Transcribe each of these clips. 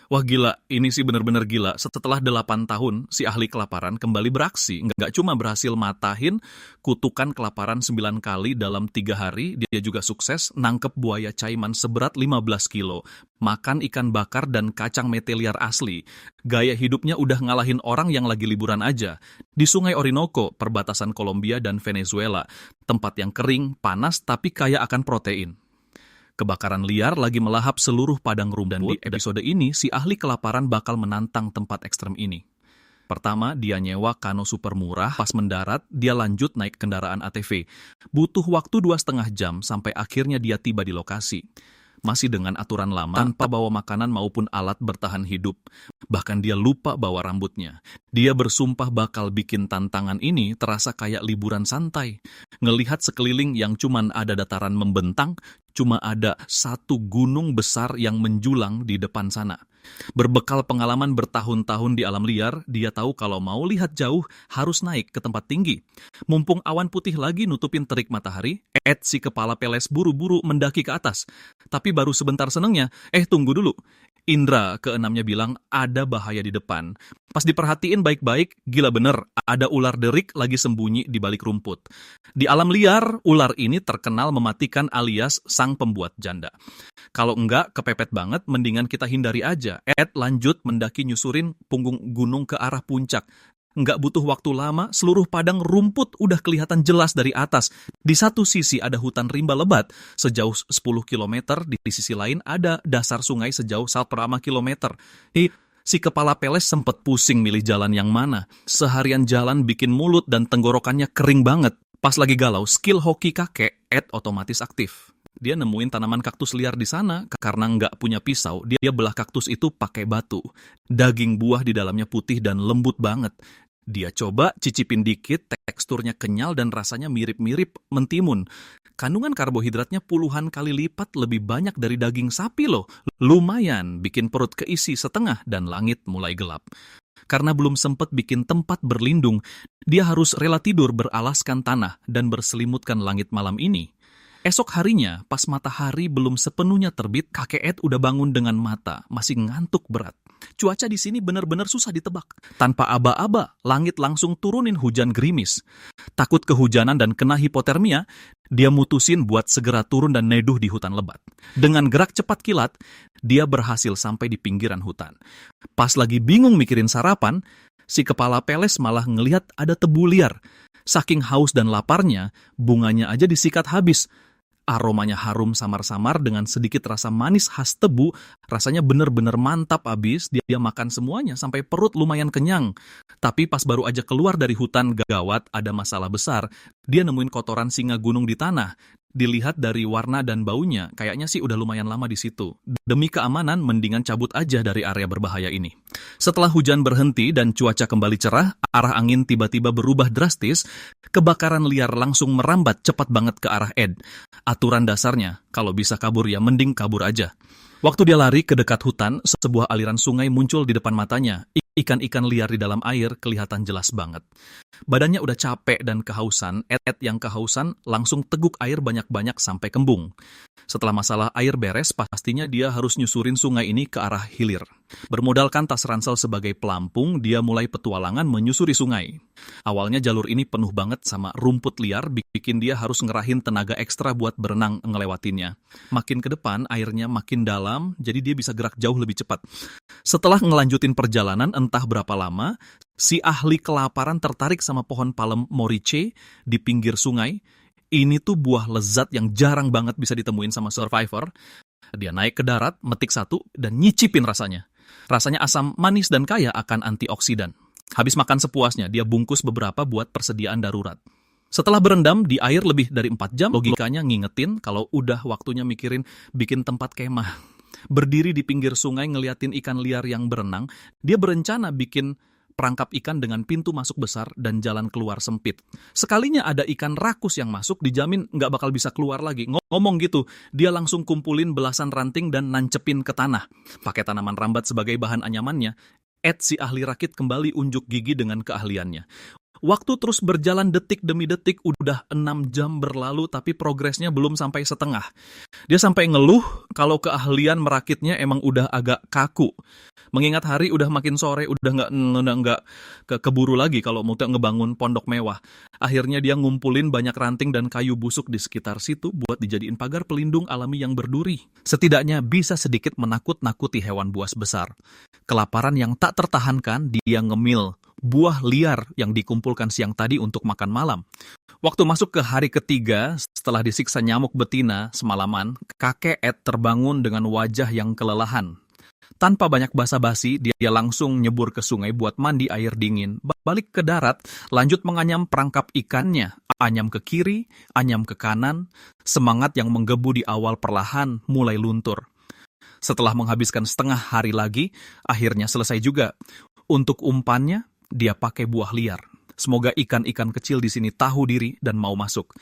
Wah gila, ini sih bener-bener gila. Setelah 8 tahun, si ahli kelaparan kembali beraksi. Nggak cuma berhasil matahin kutukan kelaparan 9 kali dalam 3 hari, dia juga sukses nangkep buaya caiman seberat 15 kilo, makan ikan bakar dan kacang mete liar asli. Gaya hidupnya udah ngalahin orang yang lagi liburan aja. Di Sungai Orinoco, perbatasan Kolombia dan Venezuela, tempat yang kering, panas, tapi kaya akan protein. Kebakaran liar lagi melahap seluruh padang rumput, dan di episode ini si ahli kelaparan bakal menantang tempat ekstrem ini. Pertama, dia nyewa kano super murah, pas mendarat, dia lanjut naik kendaraan ATV. Butuh waktu 2,5 jam sampai akhirnya dia tiba di lokasi. Masih dengan aturan lama, tanpa bawa makanan maupun alat bertahan hidup. Bahkan dia lupa bawa rambutnya. Dia bersumpah bakal bikin tantangan ini terasa kayak liburan santai. Ngelihat sekeliling yang cuman ada dataran membentang, cuma ada satu gunung besar yang menjulang di depan sana. Berbekal pengalaman bertahun-tahun di alam liar, dia tahu kalau mau lihat jauh harus naik ke tempat tinggi. Mumpung awan putih lagi nutupin terik matahari, Ed si kepala peles buru-buru mendaki ke atas. Tapi baru sebentar senengnya, tunggu dulu. Indra keenamnya bilang ada bahaya di depan. Pas diperhatiin baik-baik, gila bener, ada ular derik lagi sembunyi di balik rumput. Di alam liar, ular ini terkenal mematikan alias sang pembuat janda. Kalau enggak, kepepet banget, mendingan kita hindari aja. Ed lanjut mendaki nyusurin punggung gunung ke arah puncak. Nggak butuh waktu lama, seluruh padang rumput udah kelihatan jelas dari atas. Di satu sisi ada hutan rimba lebat sejauh 10 km, di sisi lain ada dasar sungai sejauh 1,5 km. Si kepala peles sempet pusing milih jalan yang mana. Seharian jalan bikin mulut dan tenggorokannya kering banget. Pas lagi galau, skill hoki kakek, Ed otomatis aktif. Dia nemuin tanaman kaktus liar di sana, karena nggak punya pisau, dia belah kaktus itu pakai batu. Daging buah di dalamnya putih dan lembut banget. Dia coba cicipin dikit, teksturnya kenyal dan rasanya mirip-mirip mentimun. Kandungan karbohidratnya puluhan kali lipat lebih banyak dari daging sapi loh. Lumayan, bikin perut keisi setengah dan langit mulai gelap. Karena belum sempat bikin tempat berlindung, dia harus rela tidur beralaskan tanah dan berselimutkan langit malam ini. Esok harinya, pas matahari belum sepenuhnya terbit, kakek Ed udah bangun dengan mata, masih ngantuk berat. Cuaca di sini benar-benar susah ditebak. Tanpa aba-aba, langit langsung turunin hujan gerimis. Takut kehujanan dan kena hipotermia, dia mutusin buat segera turun dan neduh di hutan lebat. Dengan gerak cepat kilat, dia berhasil sampai di pinggiran hutan. Pas lagi bingung mikirin sarapan, si kepala peles malah ngelihat ada tebu liar. Saking haus dan laparnya, bunganya aja disikat habis. Aromanya harum samar-samar dengan sedikit rasa manis khas tebu, rasanya bener-bener mantap abis, dia makan semuanya sampai perut lumayan kenyang. Tapi pas baru aja keluar dari hutan, gawat, ada masalah besar. Dia nemuin kotoran singa gunung di tanah. Dilihat dari warna dan baunya, kayaknya sih udah lumayan lama di situ. Demi keamanan, mendingan cabut aja dari area berbahaya ini. Setelah hujan berhenti dan cuaca kembali cerah, arah angin tiba-tiba berubah drastis, kebakaran liar langsung merambat cepat banget ke arah Ed. Aturan dasarnya, kalau bisa kabur ya mending kabur aja. Waktu dia lari ke dekat hutan, sebuah aliran sungai muncul di depan matanya. Ikan-ikan liar di dalam air kelihatan jelas banget. Badannya udah capek dan kehausan, Ed yang kehausan langsung teguk air banyak-banyak sampai kembung. Setelah masalah air beres, pastinya dia harus nyusurin sungai ini ke arah hilir. Bermodalkan tas ransel sebagai pelampung, dia mulai petualangan menyusuri sungai. Awalnya jalur ini penuh banget sama rumput liar, bikin dia harus ngerahin tenaga ekstra buat berenang ngelewatinnya. Makin ke depan, airnya makin dalam, jadi dia bisa gerak jauh lebih cepat. Setelah ngelanjutin perjalanan entah berapa lama, si ahli kelaparan tertarik sama pohon palem moriche di pinggir sungai. Ini tuh buah lezat yang jarang banget bisa ditemuin sama survivor. Dia naik ke darat, metik satu, dan nyicipin rasanya. Rasanya asam, manis, dan kaya akan antioksidan. Habis makan sepuasnya, dia bungkus beberapa buat persediaan darurat. Setelah berendam di air lebih dari 4 jam, logikanya ngingetin kalau udah waktunya mikirin bikin tempat kemah. Berdiri di pinggir sungai ngeliatin ikan liar yang berenang, dia berencana bikin perangkap ikan dengan pintu masuk besar dan jalan keluar sempit. Sekalinya ada ikan rakus yang masuk, dijamin nggak bakal bisa keluar lagi. Ngomong gitu, dia langsung kumpulin belasan ranting dan nancepin ke tanah. Pakai tanaman rambat sebagai bahan anyamannya, Ed si ahli rakit kembali unjuk gigi dengan keahliannya. Waktu terus berjalan detik demi detik, udah 6 jam berlalu tapi progresnya belum sampai setengah. Dia sampai ngeluh kalau keahlian merakitnya emang udah agak kaku. Mengingat hari udah makin sore, udah nggak keburu lagi kalau mau ngebangun pondok mewah. Akhirnya dia ngumpulin banyak ranting dan kayu busuk di sekitar situ buat dijadiin pagar pelindung alami yang berduri. Setidaknya bisa sedikit menakut-nakuti hewan buas besar. Kelaparan yang tak tertahankan, dia ngemil buah liar yang dikumpulkan siang tadi untuk makan malam. Waktu masuk ke hari ketiga, setelah disiksa nyamuk betina semalaman, kakek Ed terbangun dengan wajah yang kelelahan. Tanpa banyak basa-basi, dia langsung nyebur ke sungai buat mandi air dingin. Balik ke darat, lanjut menganyam perangkap ikannya. Anyam ke kiri, anyam ke kanan. Semangat yang menggebu di awal perlahan mulai luntur. Setelah menghabiskan setengah hari lagi, akhirnya selesai juga. Untuk umpannya, dia pakai buah liar. Semoga ikan-ikan kecil di sini tahu diri dan mau masuk.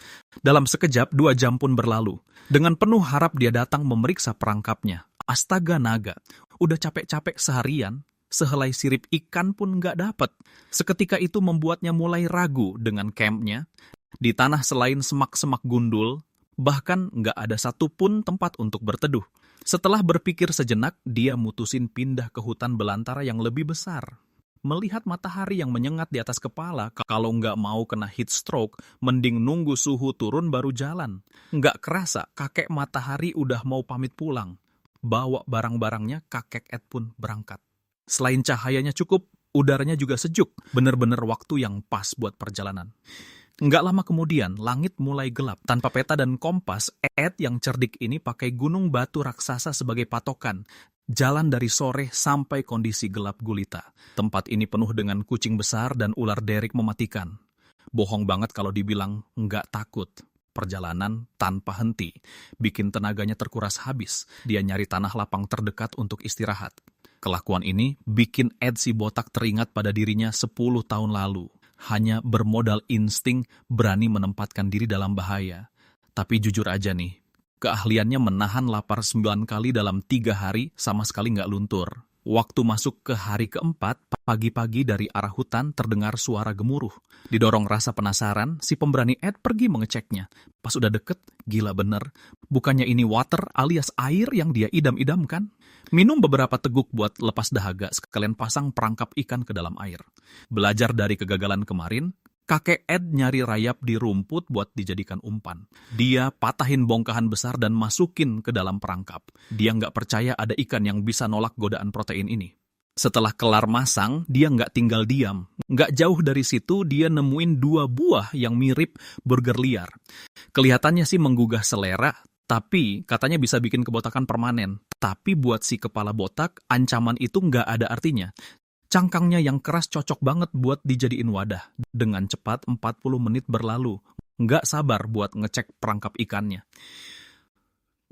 Dalam sekejap, 2 jam pun berlalu. Dengan penuh harap dia datang memeriksa perangkapnya. Astaga naga, udah capek-capek seharian, sehelai sirip ikan pun nggak dapat. Seketika itu membuatnya mulai ragu dengan campnya. Di tanah selain semak-semak gundul, bahkan nggak ada satupun tempat untuk berteduh. Setelah berpikir sejenak, dia mutusin pindah ke hutan belantara yang lebih besar. Melihat matahari yang menyengat di atas kepala, kalau nggak mau kena heat stroke, mending nunggu suhu turun baru jalan. Nggak kerasa, kakek matahari udah mau pamit pulang. Bawa barang-barangnya, kakek Ed pun berangkat. Selain cahayanya cukup, udaranya juga sejuk. Bener-bener waktu yang pas buat perjalanan. Nggak lama kemudian, langit mulai gelap. Tanpa peta dan kompas, Ed yang cerdik ini pakai gunung batu raksasa sebagai patokan. Jalan dari sore sampai kondisi gelap gulita. Tempat ini penuh dengan kucing besar dan ular derik mematikan. Bohong banget kalau dibilang nggak takut. Perjalanan tanpa henti. Bikin tenaganya terkuras habis. Dia nyari tanah lapang terdekat untuk istirahat. Kelakuan ini bikin Ed si botak teringat pada dirinya 10 tahun lalu. Hanya bermodal insting berani menempatkan diri dalam bahaya. Tapi jujur aja nih, keahliannya menahan lapar 9 kali dalam 3 hari sama sekali nggak luntur. Waktu masuk ke hari keempat, pagi-pagi dari arah hutan terdengar suara gemuruh. Didorong rasa penasaran, si pemberani Ed pergi mengeceknya. Pas udah deket, gila bener. Bukannya ini water alias air yang dia idam-idamkan? Minum beberapa teguk buat lepas dahaga, sekalian pasang perangkap ikan ke dalam air. Belajar dari kegagalan kemarin, kakek Ed nyari rayap di rumput buat dijadikan umpan. Dia patahin bongkahan besar dan masukin ke dalam perangkap. Dia nggak percaya ada ikan yang bisa nolak godaan protein ini. Setelah kelar masang, dia nggak tinggal diam. Nggak jauh dari situ, dia nemuin 2 buah yang mirip burger liar. Kelihatannya sih menggugah selera, tapi katanya bisa bikin kebotakan permanen. Tapi buat si kepala botak, ancaman itu nggak ada artinya. Cangkangnya yang keras cocok banget buat dijadiin wadah. Dengan cepat 40 menit berlalu. Nggak sabar buat ngecek perangkap ikannya.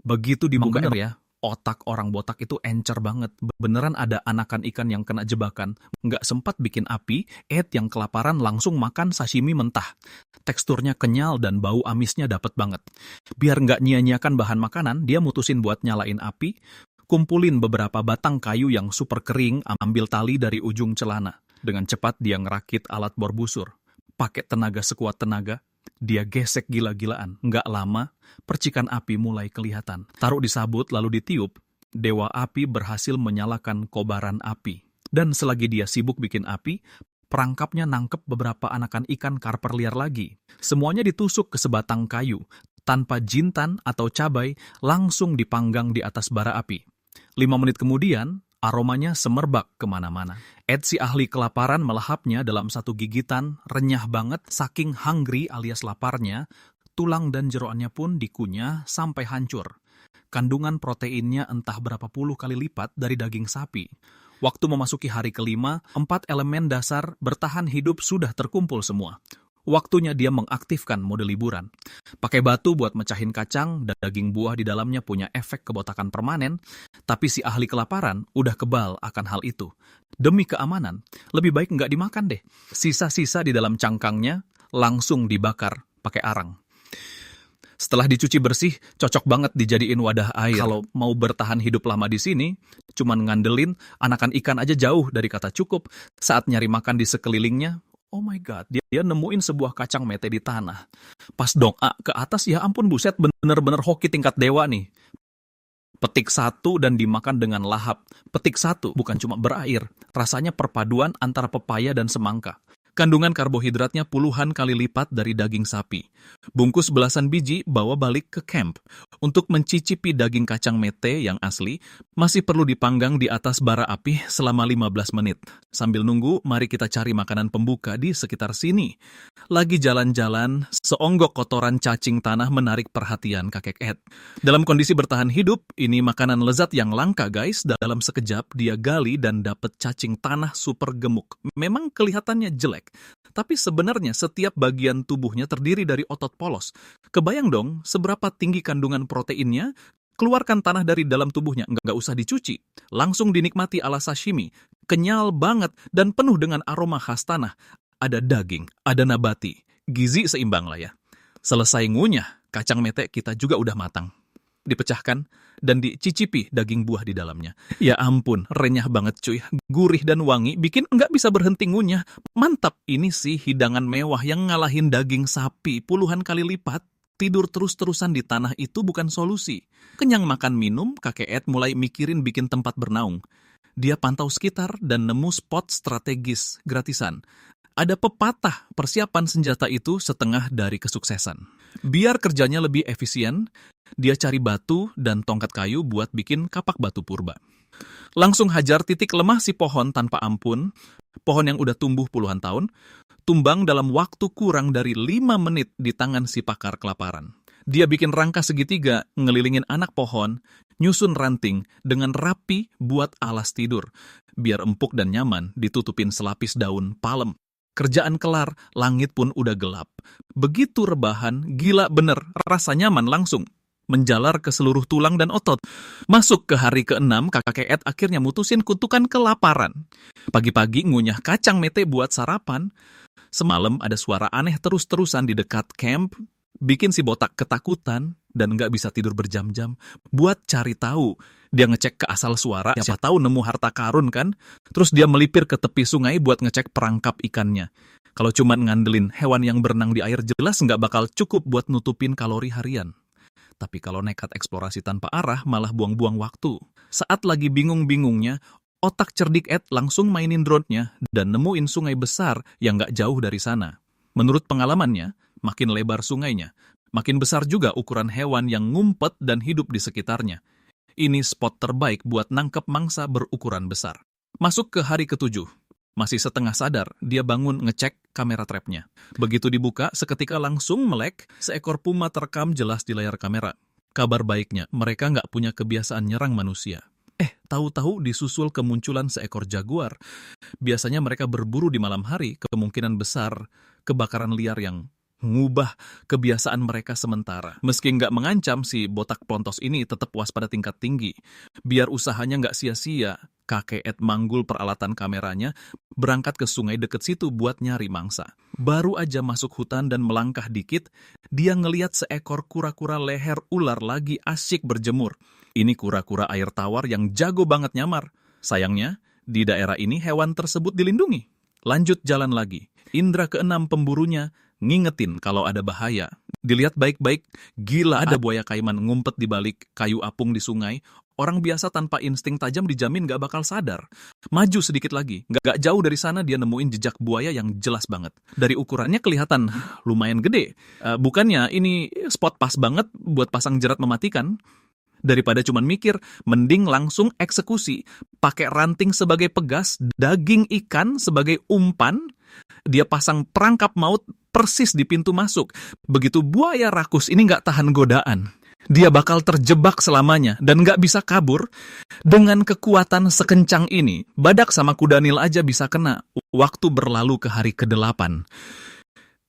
Begitu dibuka ya, otak orang botak itu encer banget. Beneran ada anakan ikan yang kena jebakan. Nggak sempat bikin api, Ed yang kelaparan langsung makan sashimi mentah. Teksturnya kenyal dan bau amisnya dapet banget. Biar nggak nyia-nyiakan bahan makanan, dia mutusin buat nyalain api, kumpulin beberapa batang kayu yang super kering, ambil tali dari ujung celana. Dengan cepat dia ngerakit alat bor busur. Pakai tenaga sekuat tenaga, dia gesek gila-gilaan. Nggak lama, percikan api mulai kelihatan. Taruh di sabut lalu ditiup, dewa api berhasil menyalakan kobaran api. Dan selagi dia sibuk bikin api, perangkapnya nangkep beberapa anakan ikan karper liar lagi. Semuanya ditusuk ke sebatang kayu. Tanpa jintan atau cabai, langsung dipanggang di atas bara api. 5 menit kemudian, aromanya semerbak kemana-mana. Ed si ahli kelaparan melahapnya dalam satu gigitan, renyah banget saking hungry alias laparnya, tulang dan jeroannya pun dikunyah sampai hancur. Kandungan proteinnya entah berapa puluh kali lipat dari daging sapi. Waktu memasuki hari kelima, 4 elemen dasar bertahan hidup sudah terkumpul semua. Waktunya dia mengaktifkan mode liburan. Pakai batu buat mecahin kacang dan daging buah di dalamnya punya efek kebotakan permanen, tapi si ahli kelaparan udah kebal akan hal itu. Demi keamanan, lebih baik nggak dimakan deh. Sisa-sisa di dalam cangkangnya langsung dibakar pakai arang. Setelah dicuci bersih, cocok banget dijadiin wadah air. Kalau mau bertahan hidup lama di sini, cuman ngandelin anakan ikan aja jauh dari kata cukup. Saat nyari makan di sekelilingnya, oh my God, dia nemuin sebuah kacang mete di tanah. Pas dongak ke atas, ya ampun buset, bener-bener hoki tingkat dewa nih. Petik satu dan dimakan dengan lahap. Petik satu bukan cuma berair, rasanya perpaduan antara pepaya dan semangka. Kandungan karbohidratnya puluhan kali lipat dari daging sapi. Bungkus belasan biji bawa balik ke camp. Untuk mencicipi daging kacang mete yang asli, masih perlu dipanggang di atas bara api selama 15 menit. Sambil nunggu, mari kita cari makanan pembuka di sekitar sini. Lagi jalan-jalan, seonggok kotoran cacing tanah menarik perhatian kakek Ed. Dalam kondisi bertahan hidup, ini makanan lezat yang langka guys. Dalam sekejap, dia gali dan dapet cacing tanah super gemuk. Memang kelihatannya jelek, tapi sebenarnya setiap bagian tubuhnya terdiri dari otot polos. Kebayang dong seberapa tinggi kandungan proteinnya? Keluarkan tanah dari dalam tubuhnya, nggak usah dicuci. Langsung dinikmati ala sashimi. Kenyal banget dan penuh dengan aroma khas tanah. Ada daging, ada nabati. Gizi seimbang lah ya. Selesai ngunyah, kacang mete kita juga udah matang. Dipecahkan dan dicicipi daging buah di dalamnya. Ya ampun, renyah banget cuy. Gurih dan wangi, bikin nggak bisa berhenti ngunyah. Mantap, ini sih hidangan mewah yang ngalahin daging sapi puluhan kali lipat. Tidur terus-terusan di tanah itu bukan solusi. Kenyang makan minum, kakek Ed mulai mikirin bikin tempat bernaung. Dia pantau sekitar dan nemu spot strategis gratisan. Ada pepatah, persiapan senjata itu setengah dari kesuksesan. Biar kerjanya lebih efisien, dia cari batu dan tongkat kayu buat bikin kapak batu purba. Langsung hajar titik lemah si pohon tanpa ampun. Pohon yang udah tumbuh puluhan tahun, tumbang dalam waktu kurang dari 5 menit di tangan si pakar kelaparan. Dia bikin rangka segitiga, ngelilingin anak pohon, nyusun ranting dengan rapi buat alas tidur. Biar empuk dan nyaman, ditutupin selapis daun palem. Kerjaan kelar, langit pun udah gelap. Begitu rebahan, gila bener, rasa nyaman langsung menjalar ke seluruh tulang dan otot. Masuk ke hari ke-6, kakek Ed akhirnya mutusin kutukan kelaparan. Pagi-pagi ngunyah kacang mete buat sarapan. Semalam ada suara aneh terus-terusan di dekat camp, bikin si botak ketakutan dan nggak bisa tidur berjam-jam. Buat cari tahu, dia ngecek ke asal suara, siapa tahu nemu harta karun kan. Terus dia melipir ke tepi sungai buat ngecek perangkap ikannya. Kalau cuma ngandelin hewan yang berenang di air, jelas nggak bakal cukup buat nutupin kalori harian. Tapi kalau nekat eksplorasi tanpa arah, malah buang-buang waktu. Saat lagi bingung-bingungnya, otak cerdik Ed langsung mainin drone-nya dan nemuin sungai besar yang nggak jauh dari sana. Menurut pengalamannya, makin lebar sungainya, makin besar juga ukuran hewan yang ngumpet dan hidup di sekitarnya. Ini spot terbaik buat nangkep mangsa berukuran besar. Masuk ke hari ke-7. Masih setengah sadar, dia bangun ngecek kamera trapnya. Begitu dibuka, seketika langsung melek, seekor puma terekam jelas di layar kamera. Kabar baiknya, mereka nggak punya kebiasaan nyerang manusia. Tahu-tahu disusul kemunculan seekor jaguar. Biasanya mereka berburu di malam hari, kemungkinan besar kebakaran liar yang ngubah kebiasaan mereka sementara. Meski nggak mengancam, si botak plontos ini tetap waspada tingkat tinggi. Biar usahanya nggak sia-sia, kakek Ed manggul peralatan kameranya, berangkat ke sungai deket situ buat nyari mangsa. Baru aja masuk hutan dan melangkah dikit, dia ngeliat seekor kura-kura leher ular lagi asyik berjemur. Ini kura-kura air tawar yang jago banget nyamar. Sayangnya, di daerah ini hewan tersebut dilindungi. Lanjut jalan lagi. Indra ke-6 pemburunya ngingetin kalau ada bahaya. Dilihat baik-baik, gila ada buaya kaiman ngumpet di balik kayu apung di sungai. Orang biasa tanpa insting tajam dijamin gak bakal sadar. Maju sedikit lagi, gak jauh dari sana dia nemuin jejak buaya yang jelas banget. Dari ukurannya kelihatan lumayan gede. Bukannya ini spot pas banget buat pasang jerat mematikan. Daripada cuman mikir, mending langsung eksekusi. Pakai ranting sebagai pegas, daging ikan sebagai umpan. Dia pasang perangkap maut persis di pintu masuk. Begitu buaya rakus ini nggak tahan godaan. Dia bakal terjebak selamanya dan nggak bisa kabur. Dengan kekuatan sekencang ini, badak sama kuda nil aja bisa kena. Waktu berlalu ke hari ke-8.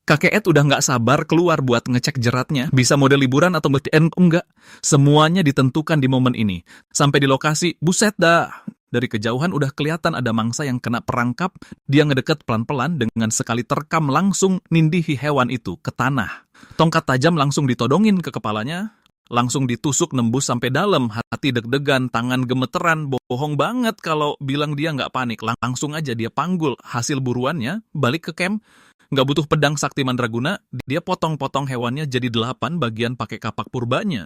Kakek Ed udah nggak sabar keluar buat ngecek jeratnya. Bisa model liburan atau enggak. Semuanya ditentukan di momen ini. Sampai di lokasi, buset dah. Dari kejauhan udah kelihatan ada mangsa yang kena perangkap. Dia ngedeket pelan-pelan dengan sekali terkam langsung nindihi hewan itu ke tanah. Tongkat tajam langsung ditodongin ke kepalanya. Langsung ditusuk nembus sampai dalam. Hati deg-degan, tangan gemeteran. Bohong banget kalau bilang dia nggak panik. Langsung aja dia panggul hasil buruannya. Balik ke camp. Nggak butuh pedang sakti mandraguna, dia potong-potong hewannya jadi 8 bagian pakai kapak purbanya.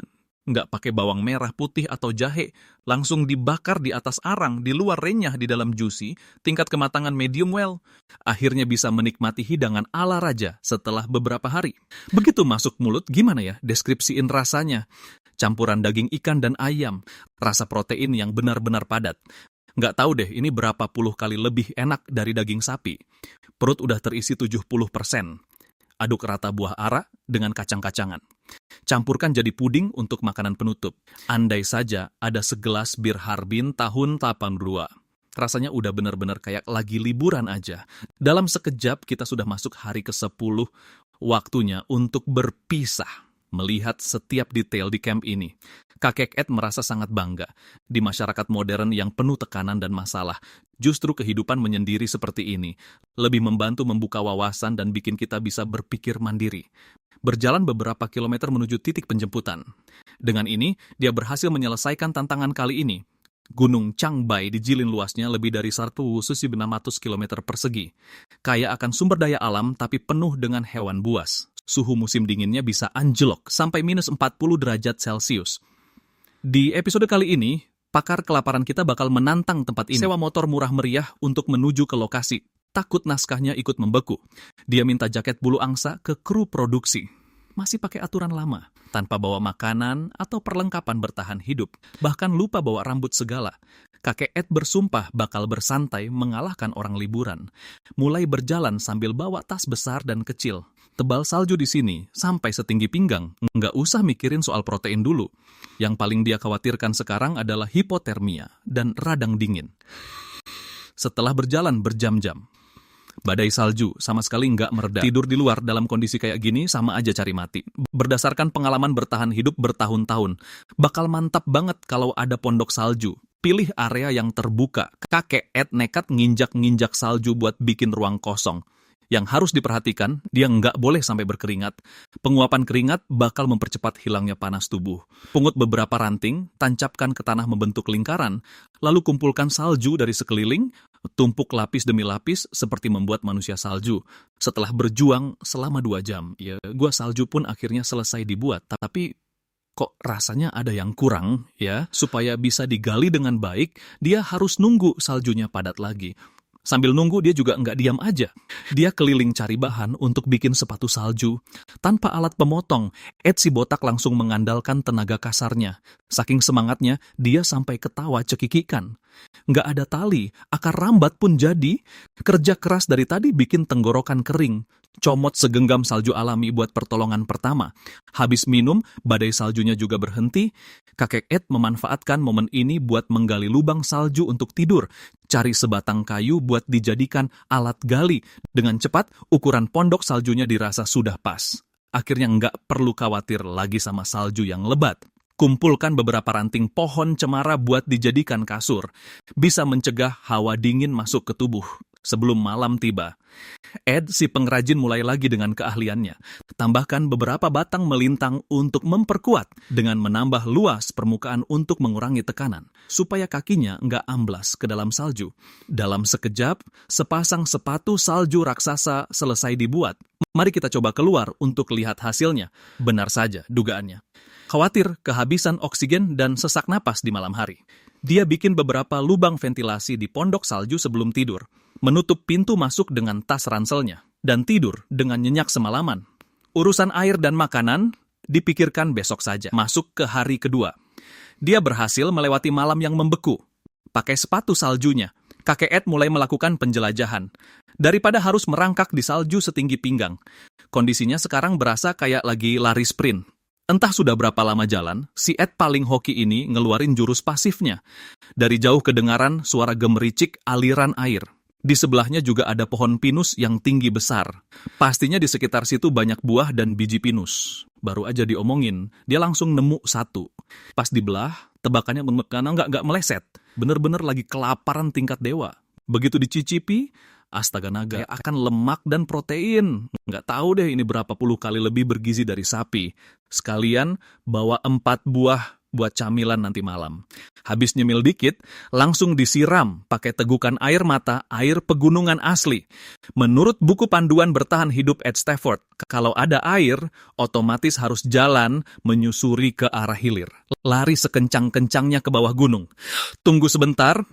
nggak pakai bawang merah, putih, atau jahe. Langsung dibakar di atas arang, di luar renyah, di dalam juicy, tingkat kematangan medium well. Akhirnya bisa menikmati hidangan ala raja setelah beberapa hari. Begitu masuk mulut, gimana ya deskripsiin rasanya? Campuran daging ikan dan ayam, rasa protein yang benar-benar padat. Nggak tahu deh, ini berapa puluh kali lebih enak dari daging sapi. Perut udah terisi 70%. Aduk rata buah ara dengan kacang-kacangan. Campurkan jadi puding untuk makanan penutup. Andai saja ada segelas bir Harbin tahun 82. Rasanya udah benar-benar kayak lagi liburan aja. Dalam sekejap kita sudah masuk hari ke-10. Waktunya untuk berpisah. Melihat setiap detail di camp ini. Kakek Ed merasa sangat bangga. Di masyarakat modern yang penuh tekanan dan masalah, justru kehidupan menyendiri seperti ini lebih membantu membuka wawasan dan bikin kita bisa berpikir mandiri. Berjalan beberapa kilometer menuju titik penjemputan. Dengan ini, dia berhasil menyelesaikan tantangan kali ini. Gunung Changbai dijilin luasnya lebih dari 1.600 km persegi. Kaya akan sumber daya alam tapi penuh dengan hewan buas. Suhu musim dinginnya bisa anjlok sampai minus 40 derajat Celcius. Di episode kali ini, pakar kelaparan kita bakal menantang tempat ini. Sewa motor murah meriah untuk menuju ke lokasi. Takut naskahnya ikut membeku. Dia minta jaket bulu angsa ke kru produksi. Masih pakai aturan lama, tanpa bawa makanan atau perlengkapan bertahan hidup. Bahkan lupa bawa rambut segala. Kakek Ed bersumpah bakal bersantai mengalahkan orang liburan. Mulai berjalan sambil bawa tas besar dan kecil. Tebal salju di sini sampai setinggi pinggang. Nggak usah mikirin soal protein dulu. Yang paling dia khawatirkan sekarang adalah hipotermia dan radang dingin. Setelah berjalan berjam-jam, badai salju sama sekali nggak mereda. Tidur di luar dalam kondisi kayak gini sama aja cari mati. Berdasarkan pengalaman bertahan hidup bertahun-tahun, bakal mantap banget kalau ada pondok salju. Pilih area yang terbuka. Kakek Ed nekat nginjak-nginjak salju buat bikin ruang kosong. Yang harus diperhatikan, dia nggak boleh sampai berkeringat. Penguapan keringat bakal mempercepat hilangnya panas tubuh. Pungut beberapa ranting, tancapkan ke tanah membentuk lingkaran, lalu kumpulkan salju dari sekeliling, tumpuk lapis demi lapis seperti membuat manusia salju. Setelah berjuang selama 2 jam, ya gua salju pun akhirnya selesai dibuat. Tapi kok rasanya ada yang kurang, ya? Supaya bisa digali dengan baik, dia harus nunggu saljunya padat lagi. Sambil nunggu dia juga nggak diam aja. Dia keliling cari bahan untuk bikin sepatu salju. Tanpa alat pemotong, Ed si botak langsung mengandalkan tenaga kasarnya. Saking semangatnya, dia sampai ketawa cekikikan. Nggak ada tali, akar rambat pun jadi. Kerja keras dari tadi bikin tenggorokan kering. Comot segenggam salju alami buat pertolongan pertama. Habis minum, badai saljunya juga berhenti. Kakek Ed memanfaatkan momen ini buat menggali lubang salju untuk tidur. Cari sebatang kayu buat dijadikan alat gali. Dengan cepat, ukuran pondok saljunya dirasa sudah pas. Akhirnya nggak perlu khawatir lagi sama salju yang lebat. Kumpulkan beberapa ranting pohon cemara buat dijadikan kasur. Bisa mencegah hawa dingin masuk ke tubuh. Sebelum malam tiba, Ed si pengrajin mulai lagi dengan keahliannya. Tambahkan beberapa batang melintang untuk memperkuat dengan menambah luas permukaan untuk mengurangi tekanan, supaya kakinya nggak amblas ke dalam salju. Dalam sekejap, sepasang sepatu salju raksasa selesai dibuat. Mari kita coba keluar untuk lihat hasilnya. Benar saja dugaannya. Khawatir kehabisan oksigen dan sesak napas di malam hari. Dia bikin beberapa lubang ventilasi di pondok salju sebelum tidur, menutup pintu masuk dengan tas ranselnya, dan tidur dengan nyenyak semalaman. Urusan air dan makanan dipikirkan besok saja. Masuk ke hari kedua. Dia berhasil melewati malam yang membeku. Pakai sepatu saljunya, kakek Ed mulai melakukan penjelajahan. Daripada harus merangkak di salju setinggi pinggang, kondisinya sekarang berasa kayak lagi lari sprint. Entah sudah berapa lama jalan, si Ed paling hoki ini ngeluarin jurus pasifnya. Dari jauh kedengaran suara gemericik aliran air. Di sebelahnya juga ada pohon pinus yang tinggi besar. Pastinya di sekitar situ banyak buah dan biji pinus. Baru aja diomongin, dia langsung nemu satu. Pas dibelah, tebakannya nggak meleset. Bener-bener lagi kelaparan tingkat dewa. Begitu dicicipi, astaga naga, akan lemak dan protein. Nggak tahu deh ini berapa puluh kali lebih bergizi dari sapi. Sekalian bawa 4 buah buat camilan nanti malam. Habis nyemil dikit, langsung disiram pakai tegukan air mata, air pegunungan asli. Menurut buku panduan bertahan hidup Ed Stafford, kalau ada air, otomatis harus jalan menyusuri ke arah hilir. Lari sekencang-kencangnya ke bawah gunung. Tunggu sebentar.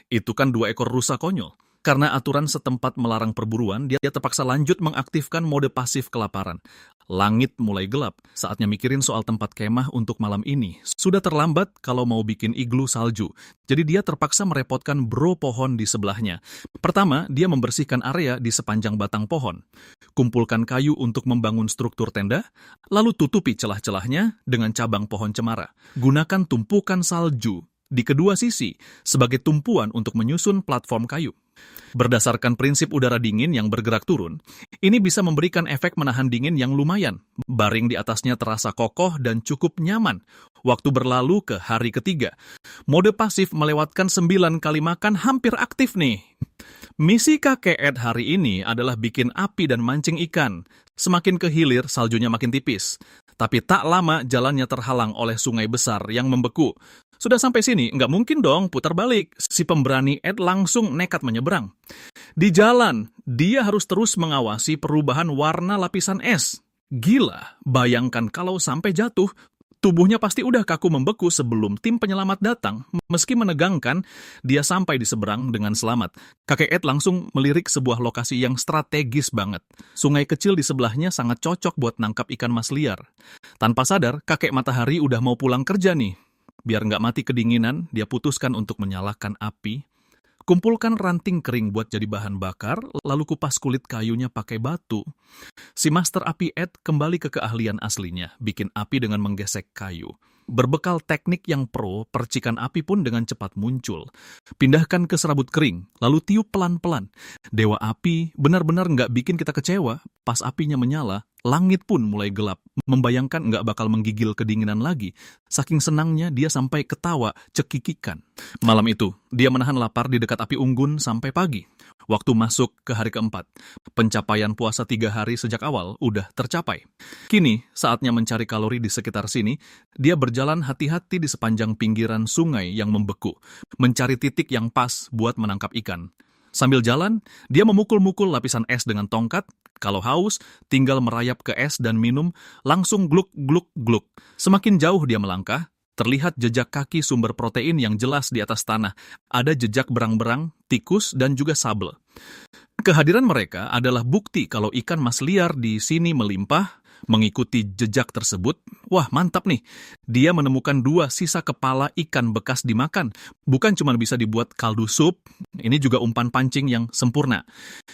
Itu kan 2 ekor rusa konyol. Karena aturan setempat melarang perburuan, dia terpaksa lanjut mengaktifkan mode pasif kelaparan. Langit mulai gelap, saatnya mikirin soal tempat kemah untuk malam ini. Sudah terlambat kalau mau bikin iglu salju, jadi dia terpaksa merepotkan bro pohon di sebelahnya. Pertama, dia membersihkan area di sepanjang batang pohon. Kumpulkan kayu untuk membangun struktur tenda, lalu tutupi celah-celahnya dengan cabang pohon cemara. Gunakan tumpukan salju di kedua sisi sebagai tumpuan untuk menyusun platform kayu. Berdasarkan prinsip udara dingin yang bergerak turun, ini bisa memberikan efek menahan dingin yang lumayan. Baring di atasnya terasa kokoh dan cukup nyaman. Waktu berlalu ke hari ketiga. Mode pasif melewatkan 9 kali makan hampir aktif nih. Misi kakek Ed hari ini adalah bikin api dan mancing ikan. Semakin ke hilir, saljunya makin tipis. Tapi tak lama jalannya terhalang oleh sungai besar yang membeku. Sudah sampai sini, nggak mungkin dong putar balik. Si pemberani Ed langsung nekat menyeberang. Di jalan, dia harus terus mengawasi perubahan warna lapisan es. Gila, bayangkan kalau sampai jatuh, tubuhnya pasti udah kaku membeku sebelum tim penyelamat datang. Meski menegangkan, dia sampai di seberang dengan selamat. Kakek Ed langsung melirik sebuah lokasi yang strategis banget. Sungai kecil di sebelahnya sangat cocok buat nangkap ikan mas liar. Tanpa sadar, kakek matahari udah mau pulang kerja nih. Biar nggak mati kedinginan, dia putuskan untuk menyalakan api. Kumpulkan ranting kering buat jadi bahan bakar, lalu kupas kulit kayunya pakai batu. Si master api Ed kembali ke keahlian aslinya, bikin api dengan menggesek kayu. Berbekal teknik yang pro, percikan api pun dengan cepat muncul. Pindahkan ke serabut kering, lalu tiup pelan-pelan. Dewa api benar-benar nggak bikin kita kecewa. Pas apinya menyala, langit pun mulai gelap. Membayangkan nggak bakal menggigil kedinginan lagi. Saking senangnya dia sampai ketawa cekikikan. Malam itu, dia menahan lapar di dekat api unggun sampai pagi. Waktu masuk ke hari keempat, pencapaian puasa 3 hari sejak awal udah tercapai. Kini, saatnya mencari kalori di sekitar sini, dia berjalan hati-hati di sepanjang pinggiran sungai yang membeku, mencari titik yang pas buat menangkap ikan. Sambil jalan, dia memukul-mukul lapisan es dengan tongkat. Kalau haus, tinggal merayap ke es dan minum, langsung gluk-gluk-gluk. Semakin jauh dia melangkah, terlihat jejak kaki sumber protein yang jelas di atas tanah. Ada jejak berang-berang, tikus, dan juga sabel. Kehadiran mereka adalah bukti kalau ikan mas liar di sini melimpah. Mengikuti jejak tersebut, wah mantap nih. Dia menemukan 2 sisa kepala ikan bekas dimakan. Bukan cuma bisa dibuat kaldu sup, ini juga umpan pancing yang sempurna.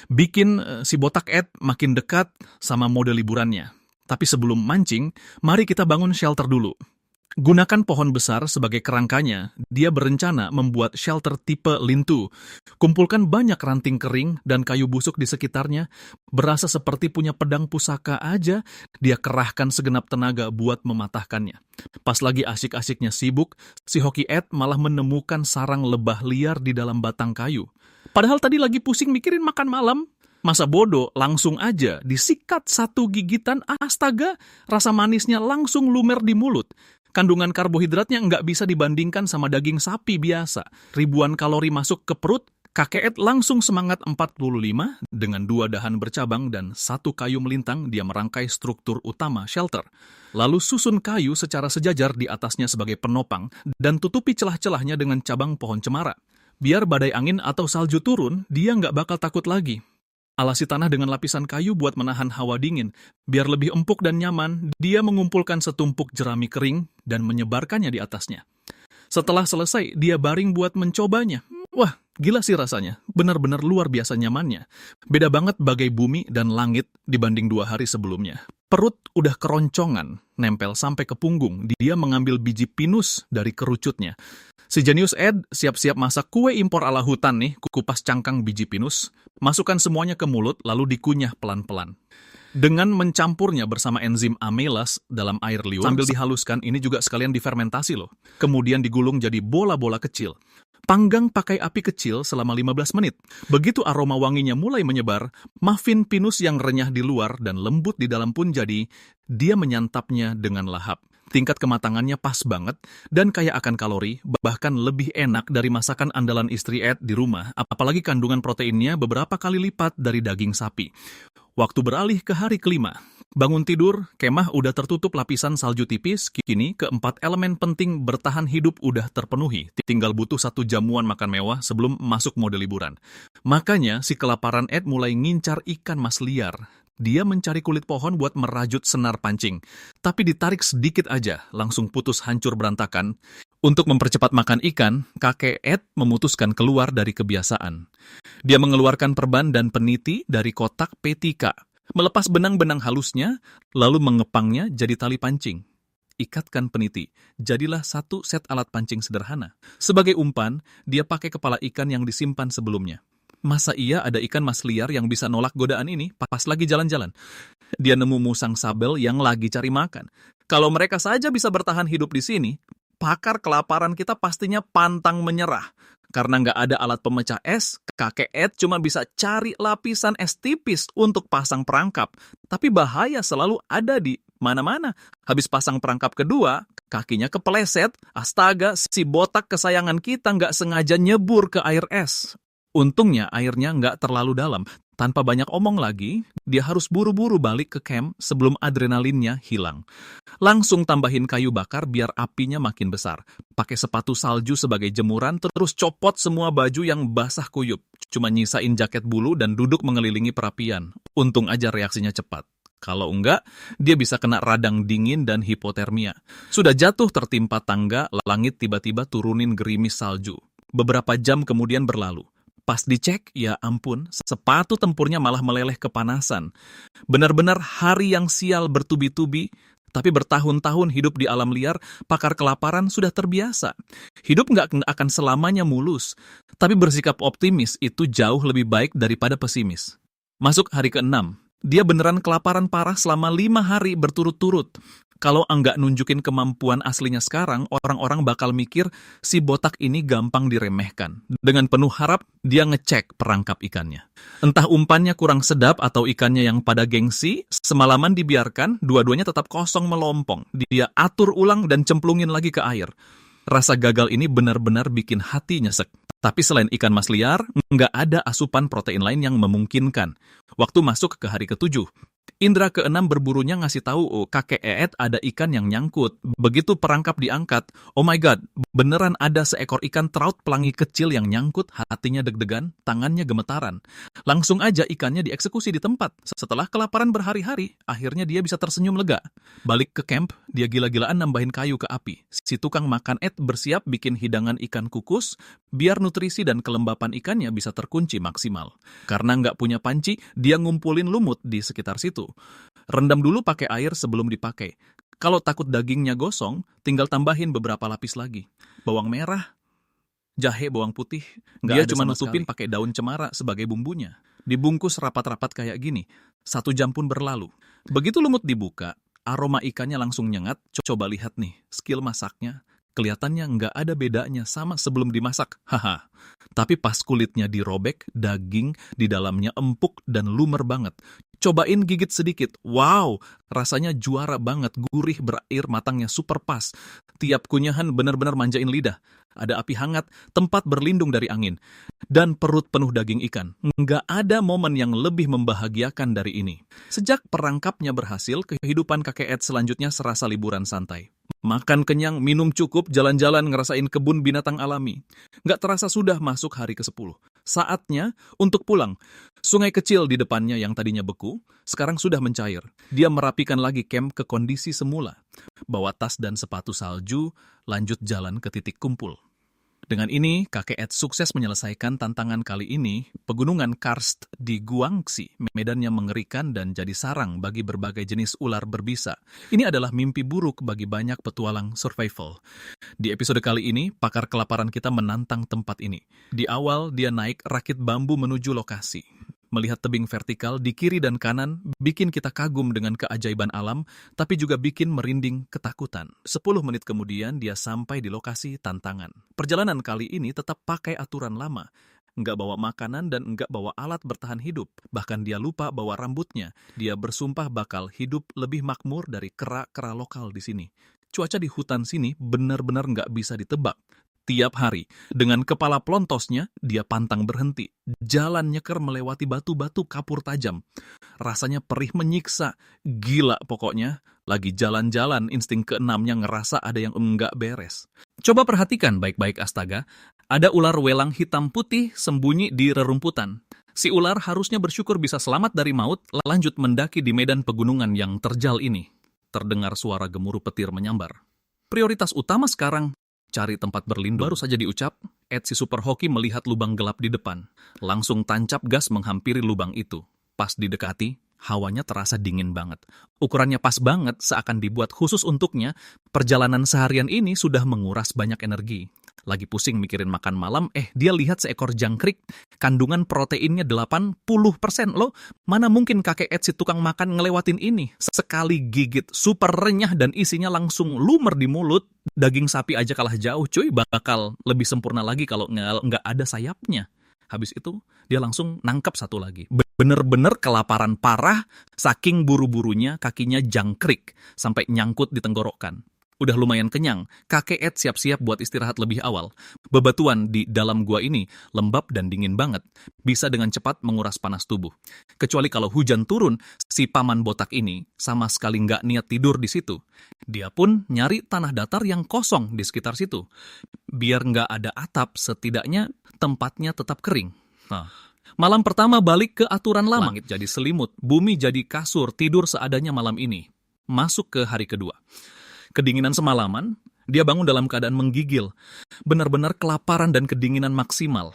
Bikin si botak Ed makin dekat sama mode liburannya. Tapi sebelum mancing, mari kita bangun shelter dulu. Gunakan pohon besar sebagai kerangkanya, dia berencana membuat shelter tipe lintu. Kumpulkan banyak ranting kering dan kayu busuk di sekitarnya, berasa seperti punya pedang pusaka aja, dia kerahkan segenap tenaga buat mematahkannya. Pas lagi asik-asiknya sibuk, si Hoki Ed malah menemukan sarang lebah liar di dalam batang kayu. Padahal tadi lagi pusing mikirin makan malam. Masa bodoh, langsung aja disikat 1 gigitan, astaga, rasa manisnya langsung lumer di mulut. Kandungan karbohidratnya nggak bisa dibandingkan sama daging sapi biasa. Ribuan kalori masuk ke perut, kakek Ed langsung semangat 45 dengan 2 dahan bercabang dan 1 kayu melintang dia merangkai struktur utama shelter. Lalu susun kayu secara sejajar di atasnya sebagai penopang dan tutupi celah-celahnya dengan cabang pohon cemara. Biar badai angin atau salju turun, dia nggak bakal takut lagi. Alasi tanah dengan lapisan kayu buat menahan hawa dingin. Biar lebih empuk dan nyaman, dia mengumpulkan setumpuk jerami kering dan menyebarkannya di atasnya. Setelah selesai, dia baring buat mencobanya. Wah, gila sih rasanya. Benar-benar luar biasa nyamannya. Beda banget bagai bumi dan langit dibanding 2 hari sebelumnya. Perut udah keroncongan, nempel sampai ke punggung. Dia mengambil biji pinus dari kerucutnya. Si jenius Ed siap-siap masak kue impor ala hutan nih, kupas cangkang biji pinus, masukkan semuanya ke mulut lalu dikunyah pelan-pelan. Dengan mencampurnya bersama enzim amylase dalam air liur, sambil dihaluskan, ini juga sekalian difermentasi loh. Kemudian digulung jadi bola-bola kecil. Panggang pakai api kecil selama 15 menit. Begitu aroma wanginya mulai menyebar, muffin pinus yang renyah di luar dan lembut di dalam pun jadi, dia menyantapnya dengan lahap. tingkat kematangannya pas banget, dan kaya akan kalori, bahkan lebih enak dari masakan andalan istri Ed di rumah, apalagi kandungan proteinnya beberapa kali lipat dari daging sapi. Waktu beralih ke hari kelima. Bangun tidur, kemah udah tertutup lapisan salju tipis, kini keempat elemen penting bertahan hidup udah terpenuhi. Tinggal butuh 1 jamuan makan mewah sebelum masuk mode liburan. Makanya si kelaparan Ed mulai ngincar ikan mas liar. Dia mencari kulit pohon buat merajut senar pancing. Tapi ditarik sedikit aja, langsung putus hancur berantakan. Untuk mempercepat makan ikan, kakek Ed memutuskan keluar dari kebiasaan. Dia mengeluarkan perban dan peniti dari kotak P3, melepas benang-benang halusnya, lalu mengepangnya jadi tali pancing. Ikatkan peniti, jadilah 1 set alat pancing sederhana. Sebagai umpan, dia pakai kepala ikan yang disimpan sebelumnya. Masa iya ada ikan mas liar yang bisa nolak godaan ini pas lagi jalan-jalan? Dia nemu musang sabel yang lagi cari makan. Kalau mereka saja bisa bertahan hidup di sini, pakar kelaparan kita pastinya pantang menyerah. Karena nggak ada alat pemecah es, kakek Ed cuma bisa cari lapisan es tipis untuk pasang perangkap. Tapi bahaya selalu ada di mana-mana. Habis pasang perangkap kedua, kakinya kepeleset. Astaga, si botak kesayangan kita nggak sengaja nyebur ke air es. Untungnya airnya nggak terlalu dalam. Tanpa banyak omong lagi, dia harus buru-buru balik ke camp sebelum adrenalinnya hilang. Langsung tambahin kayu bakar biar apinya makin besar. Pakai sepatu salju sebagai jemuran, terus copot semua baju yang basah kuyup. Cuma nyisain jaket bulu dan duduk mengelilingi perapian. Untung aja reaksinya cepat. Kalau enggak, dia bisa kena radang dingin dan hipotermia. Sudah jatuh tertimpa tangga, langit tiba-tiba turunin gerimis salju. Beberapa jam kemudian berlalu. Pas dicek, ya ampun, sepatu tempurnya malah meleleh kepanasan. Benar-benar hari yang sial bertubi-tubi, tapi bertahun-tahun hidup di alam liar, pakar kelaparan sudah terbiasa. Hidup nggak akan selamanya mulus, tapi bersikap optimis itu jauh lebih baik daripada pesimis. Masuk hari ke-6, dia beneran kelaparan parah selama 5 hari berturut-turut. Kalau nggak nunjukin kemampuan aslinya sekarang, orang-orang bakal mikir si botak ini gampang diremehkan. Dengan penuh harap, dia ngecek perangkap ikannya. Entah umpannya kurang sedap atau ikannya yang pada gengsi, semalaman dibiarkan, dua-duanya tetap kosong melompong. Dia atur ulang dan cemplungin lagi ke air. Rasa gagal ini benar-benar bikin hati nyesek. Tapi selain ikan mas liar, nggak ada asupan protein lain yang memungkinkan. Waktu masuk ke hari ke-7, indra ke-6 berburunya ngasih tahu kakek Ed ada ikan yang nyangkut. Begitu perangkap diangkat, oh my god, beneran ada seekor ikan trout pelangi kecil yang nyangkut, hatinya deg-degan, tangannya gemetaran. Langsung aja ikannya dieksekusi di tempat. Setelah kelaparan berhari-hari, akhirnya dia bisa tersenyum lega. Balik ke camp, dia gila-gilaan nambahin kayu ke api. Si tukang makan Ed bersiap bikin hidangan ikan kukus, biar nutrisi dan kelembapan ikannya bisa terkunci maksimal. Karena nggak punya panci, dia ngumpulin lumut di sekitar situ. Rendam dulu pakai air sebelum dipakai. Kalau takut dagingnya gosong, tinggal tambahin beberapa lapis lagi. Bawang merah, jahe, bawang putih. Dia cuma nutupin pakai daun cemara sebagai bumbunya. Dibungkus rapat-rapat kayak gini. 1 jam pun berlalu. Begitu lumut dibuka, aroma ikannya langsung nyengat. Coba lihat nih, skill masaknya. Kelihatannya nggak ada bedanya sama sebelum dimasak. Haha. Tapi pas kulitnya dirobek, daging di dalamnya empuk dan lumer banget. Cobain gigit sedikit. Wow, rasanya juara banget. Gurih, berair, matangnya super pas. Tiap kunyahan benar-benar manjain lidah. Ada api hangat, tempat berlindung dari angin. Dan perut penuh daging ikan. Nggak ada momen yang lebih membahagiakan dari ini. Sejak perangkapnya berhasil, kehidupan kakek Ed selanjutnya serasa liburan santai. Makan kenyang, minum cukup, jalan-jalan ngerasain kebun binatang alami. Nggak terasa sudah masuk hari ke-10. Saatnya untuk pulang. Sungai kecil di depannya yang tadinya beku, sekarang sudah mencair. Dia merapikan lagi camp ke kondisi semula. Bawa tas dan sepatu salju, lanjut jalan ke titik kumpul. Dengan ini, kakek Ed sukses menyelesaikan tantangan kali ini, pegunungan Karst di Guangxi. Medannya mengerikan dan jadi sarang bagi berbagai jenis ular berbisa. Ini adalah mimpi buruk bagi banyak petualang survival. Di episode kali ini, pakar kelaparan kita menantang tempat ini. Di awal, dia naik rakit bambu menuju lokasi. Melihat tebing vertikal di kiri dan kanan bikin kita kagum dengan keajaiban alam, tapi juga bikin merinding ketakutan. 10 menit kemudian dia sampai di lokasi tantangan. Perjalanan kali ini tetap pakai aturan lama. Nggak bawa makanan dan nggak bawa alat bertahan hidup. Bahkan dia lupa bawa rambutnya. Dia bersumpah bakal hidup lebih makmur dari kera-kera lokal di sini. Cuaca di hutan sini benar-benar nggak bisa ditebak. Tiap hari, dengan kepala pelontosnya, dia pantang berhenti. Jalan nyeker melewati batu-batu kapur tajam. Rasanya perih menyiksa. Gila pokoknya. Lagi jalan-jalan, insting keenamnya ngerasa ada yang enggak beres. Coba perhatikan baik-baik astaga. Ada ular welang hitam putih sembunyi di rerumputan. Si ular harusnya bersyukur bisa selamat dari maut, lanjut mendaki di medan pegunungan yang terjal ini. Terdengar suara gemuruh petir menyambar. Prioritas utama sekarang, cari tempat berlindung. Baru saja diucap, Ed si super hoki melihat lubang gelap di depan. Langsung tancap gas menghampiri lubang itu. Pas didekati, hawanya terasa dingin banget. Ukurannya pas banget, seakan dibuat khusus untuknya. Perjalanan seharian ini sudah menguras banyak energi. Lagi pusing mikirin makan malam, dia lihat seekor jangkrik, kandungan proteinnya 80% loh. Mana mungkin kakek Ed si tukang makan ngelewatin ini. Sekali gigit, super renyah dan isinya langsung lumer di mulut. Daging sapi aja kalah jauh cuy, bakal lebih sempurna lagi kalau nggak ada sayapnya. Habis itu, dia langsung nangkep satu lagi. Bener-bener kelaparan parah, saking buru-burunya kakinya jangkrik, sampai nyangkut di tenggorokan. Udah lumayan kenyang, kakek Ed siap-siap buat istirahat lebih awal. Bebatuan di dalam gua ini lembab dan dingin banget, bisa dengan cepat menguras panas tubuh. Kecuali kalau hujan turun, si paman botak ini sama sekali nggak niat tidur di situ. Dia pun nyari tanah datar yang kosong di sekitar situ. Biar nggak ada atap, setidaknya tempatnya tetap kering. Malam pertama balik ke aturan lama. Langit jadi selimut, bumi jadi kasur, tidur seadanya malam ini. Masuk ke hari kedua. Kedinginan semalaman, dia bangun dalam keadaan menggigil. Benar-benar kelaparan dan kedinginan maksimal.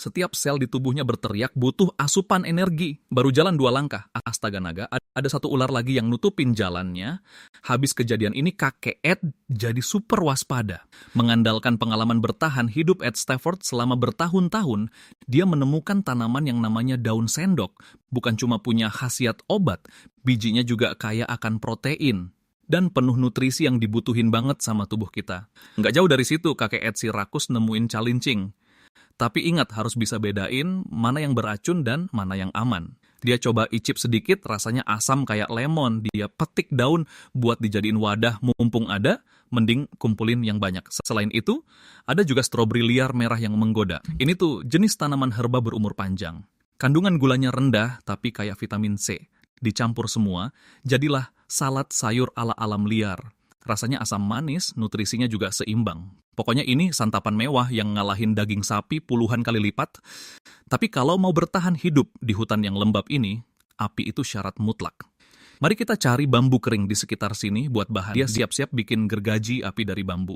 Setiap sel di tubuhnya berteriak butuh asupan energi. Baru jalan 2 langkah. Astaga naga, ada satu ular lagi yang nutupin jalannya. Habis kejadian ini kakek Ed jadi super waspada. Mengandalkan pengalaman bertahan hidup Ed Stafford selama bertahun-tahun, dia menemukan tanaman yang namanya daun sendok. Bukan cuma punya khasiat obat, bijinya juga kaya akan protein. Dan penuh nutrisi yang dibutuhin banget sama tubuh kita. Nggak jauh dari situ kakek Ed si rakus nemuin calincing. Tapi ingat harus bisa bedain mana yang beracun dan mana yang aman. Dia coba icip sedikit, rasanya asam kayak lemon. Dia petik daun buat dijadiin wadah, mumpung ada, mending kumpulin yang banyak. Selain itu, ada juga stroberi liar merah yang menggoda. Ini tuh jenis tanaman herba berumur panjang. Kandungan gulanya rendah, tapi kayak vitamin C. Dicampur semua, jadilah salad sayur ala alam liar. Rasanya asam manis, nutrisinya juga seimbang. Pokoknya ini santapan mewah yang ngalahin daging sapi puluhan kali lipat. Tapi kalau mau bertahan hidup di hutan yang lembab ini, api itu syarat mutlak. Mari kita cari bambu kering di sekitar sini buat bahan. Dia siap-siap bikin gergaji api dari bambu.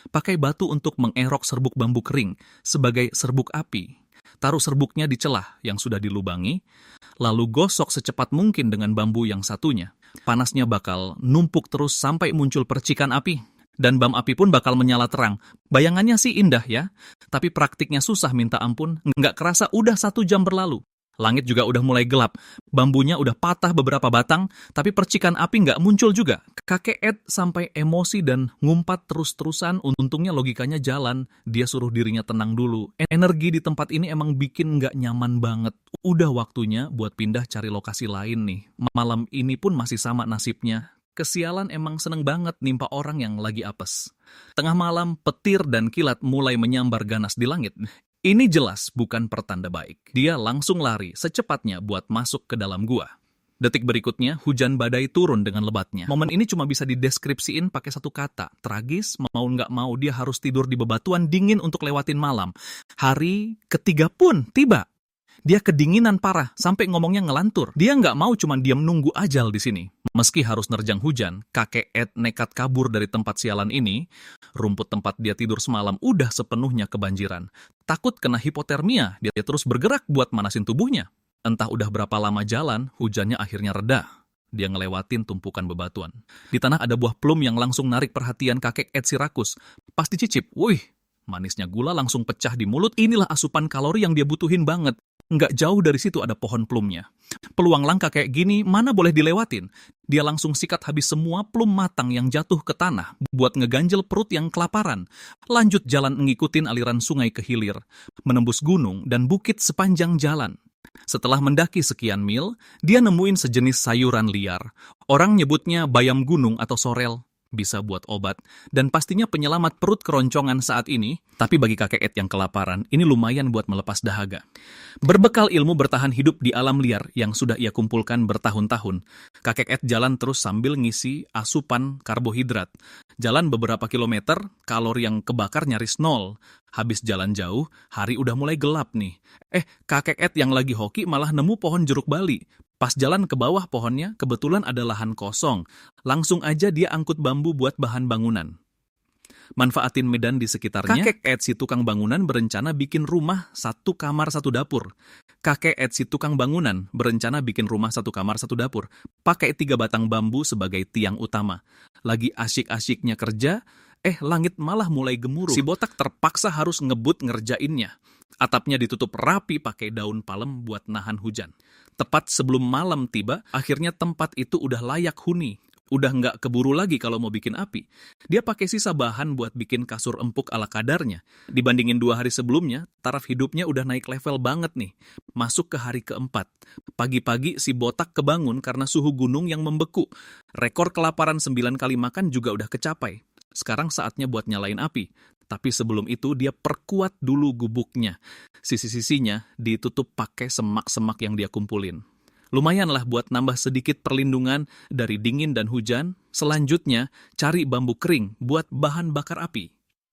Pakai batu untuk mengerok serbuk bambu kering sebagai serbuk api. Taruh serbuknya di celah yang sudah dilubangi, lalu gosok secepat mungkin dengan bambu yang satunya. Panasnya bakal numpuk terus sampai muncul percikan api. Dan bam api pun bakal menyala terang. Bayangannya sih indah ya, tapi praktiknya susah minta ampun. Nggak kerasa udah 1 jam berlalu. Langit juga udah mulai gelap. Bambunya udah patah beberapa batang, tapi percikan api nggak muncul juga. Kakek Ed sampai emosi dan ngumpat terus-terusan. Untungnya logikanya jalan. Dia suruh dirinya tenang dulu. Energi di tempat ini emang bikin nggak nyaman banget. Udah waktunya buat pindah cari lokasi lain nih. Malam ini pun masih sama nasibnya. Kesialan emang seneng banget nimpa orang yang lagi apes. Tengah malam, petir dan kilat mulai menyambar ganas di langit. Ini jelas bukan pertanda baik. Dia langsung lari secepatnya buat masuk ke dalam gua. Detik berikutnya, hujan badai turun dengan lebatnya. Momen ini cuma bisa dideskripsiin pakai satu kata. Tragis, mau nggak mau dia harus tidur di bebatuan dingin untuk lewatin malam. Hari ketiga pun tiba. Dia kedinginan parah, sampai ngomongnya ngelantur. Dia nggak mau cuma diam nunggu ajal di sini. Meski harus nerjang hujan, kakek Ed nekat kabur dari tempat sialan ini. Rumput tempat dia tidur semalam udah sepenuhnya kebanjiran. Takut kena hipotermia, dia terus bergerak buat manasin tubuhnya. Entah udah berapa lama jalan, hujannya akhirnya reda. Dia ngelewatin tumpukan bebatuan. Di tanah ada buah plum yang langsung narik perhatian kakek Ed si rakus. Pas dicicip, wih, manisnya gula langsung pecah di mulut. Inilah asupan kalori yang dia butuhin banget. Nggak jauh dari situ ada pohon plumnya. Peluang langka kayak gini mana boleh dilewatin. Dia langsung sikat habis semua plum matang yang jatuh ke tanah buat ngeganjel perut yang kelaparan. Lanjut jalan ngikutin aliran sungai ke hilir, menembus gunung dan bukit sepanjang jalan. Setelah mendaki sekian mil, dia nemuin sejenis sayuran liar. Orang nyebutnya bayam gunung atau sorel. bisa buat obat, dan pastinya penyelamat perut keroncongan saat ini. Tapi bagi kakek Ed yang kelaparan, ini lumayan buat melepas dahaga. Berbekal ilmu bertahan hidup di alam liar yang sudah ia kumpulkan bertahun-tahun, kakek Ed jalan terus sambil ngisi asupan karbohidrat. Jalan beberapa kilometer, kalori yang kebakar nyaris nol. Habis jalan jauh, hari udah mulai gelap nih. Kakek Ed yang lagi hoki malah nemu pohon jeruk bali. Pas jalan ke bawah pohonnya, kebetulan ada lahan kosong. Langsung aja dia angkut bambu buat bahan bangunan. Manfaatin medan di sekitarnya, kakek Ed si tukang bangunan berencana bikin rumah 1 kamar 1 dapur. Kakek Ed si tukang bangunan berencana bikin rumah 1 kamar 1 dapur. Pakai 3 batang bambu sebagai tiang utama. Lagi asyik-asyiknya kerja, langit malah mulai gemuruh. Si botak terpaksa harus ngebut ngerjainnya. Atapnya ditutup rapi pakai daun palem buat nahan hujan. Tepat sebelum malam tiba, akhirnya tempat itu udah layak huni. Udah nggak keburu lagi kalau mau bikin api. Dia pakai sisa bahan buat bikin kasur empuk ala kadarnya. Dibandingin 2 hari sebelumnya, taraf hidupnya udah naik level banget nih. Masuk ke hari keempat. Pagi-pagi si botak kebangun karena suhu gunung yang membeku. Rekor kelaparan 9 kali makan juga udah kecapai. Sekarang saatnya buat nyalain api. Tapi sebelum itu dia perkuat dulu gubuknya. Sisi-sisinya ditutup pakai semak-semak yang dia kumpulin. Lumayanlah buat nambah sedikit perlindungan dari dingin dan hujan. Selanjutnya, cari bambu kering buat bahan bakar api.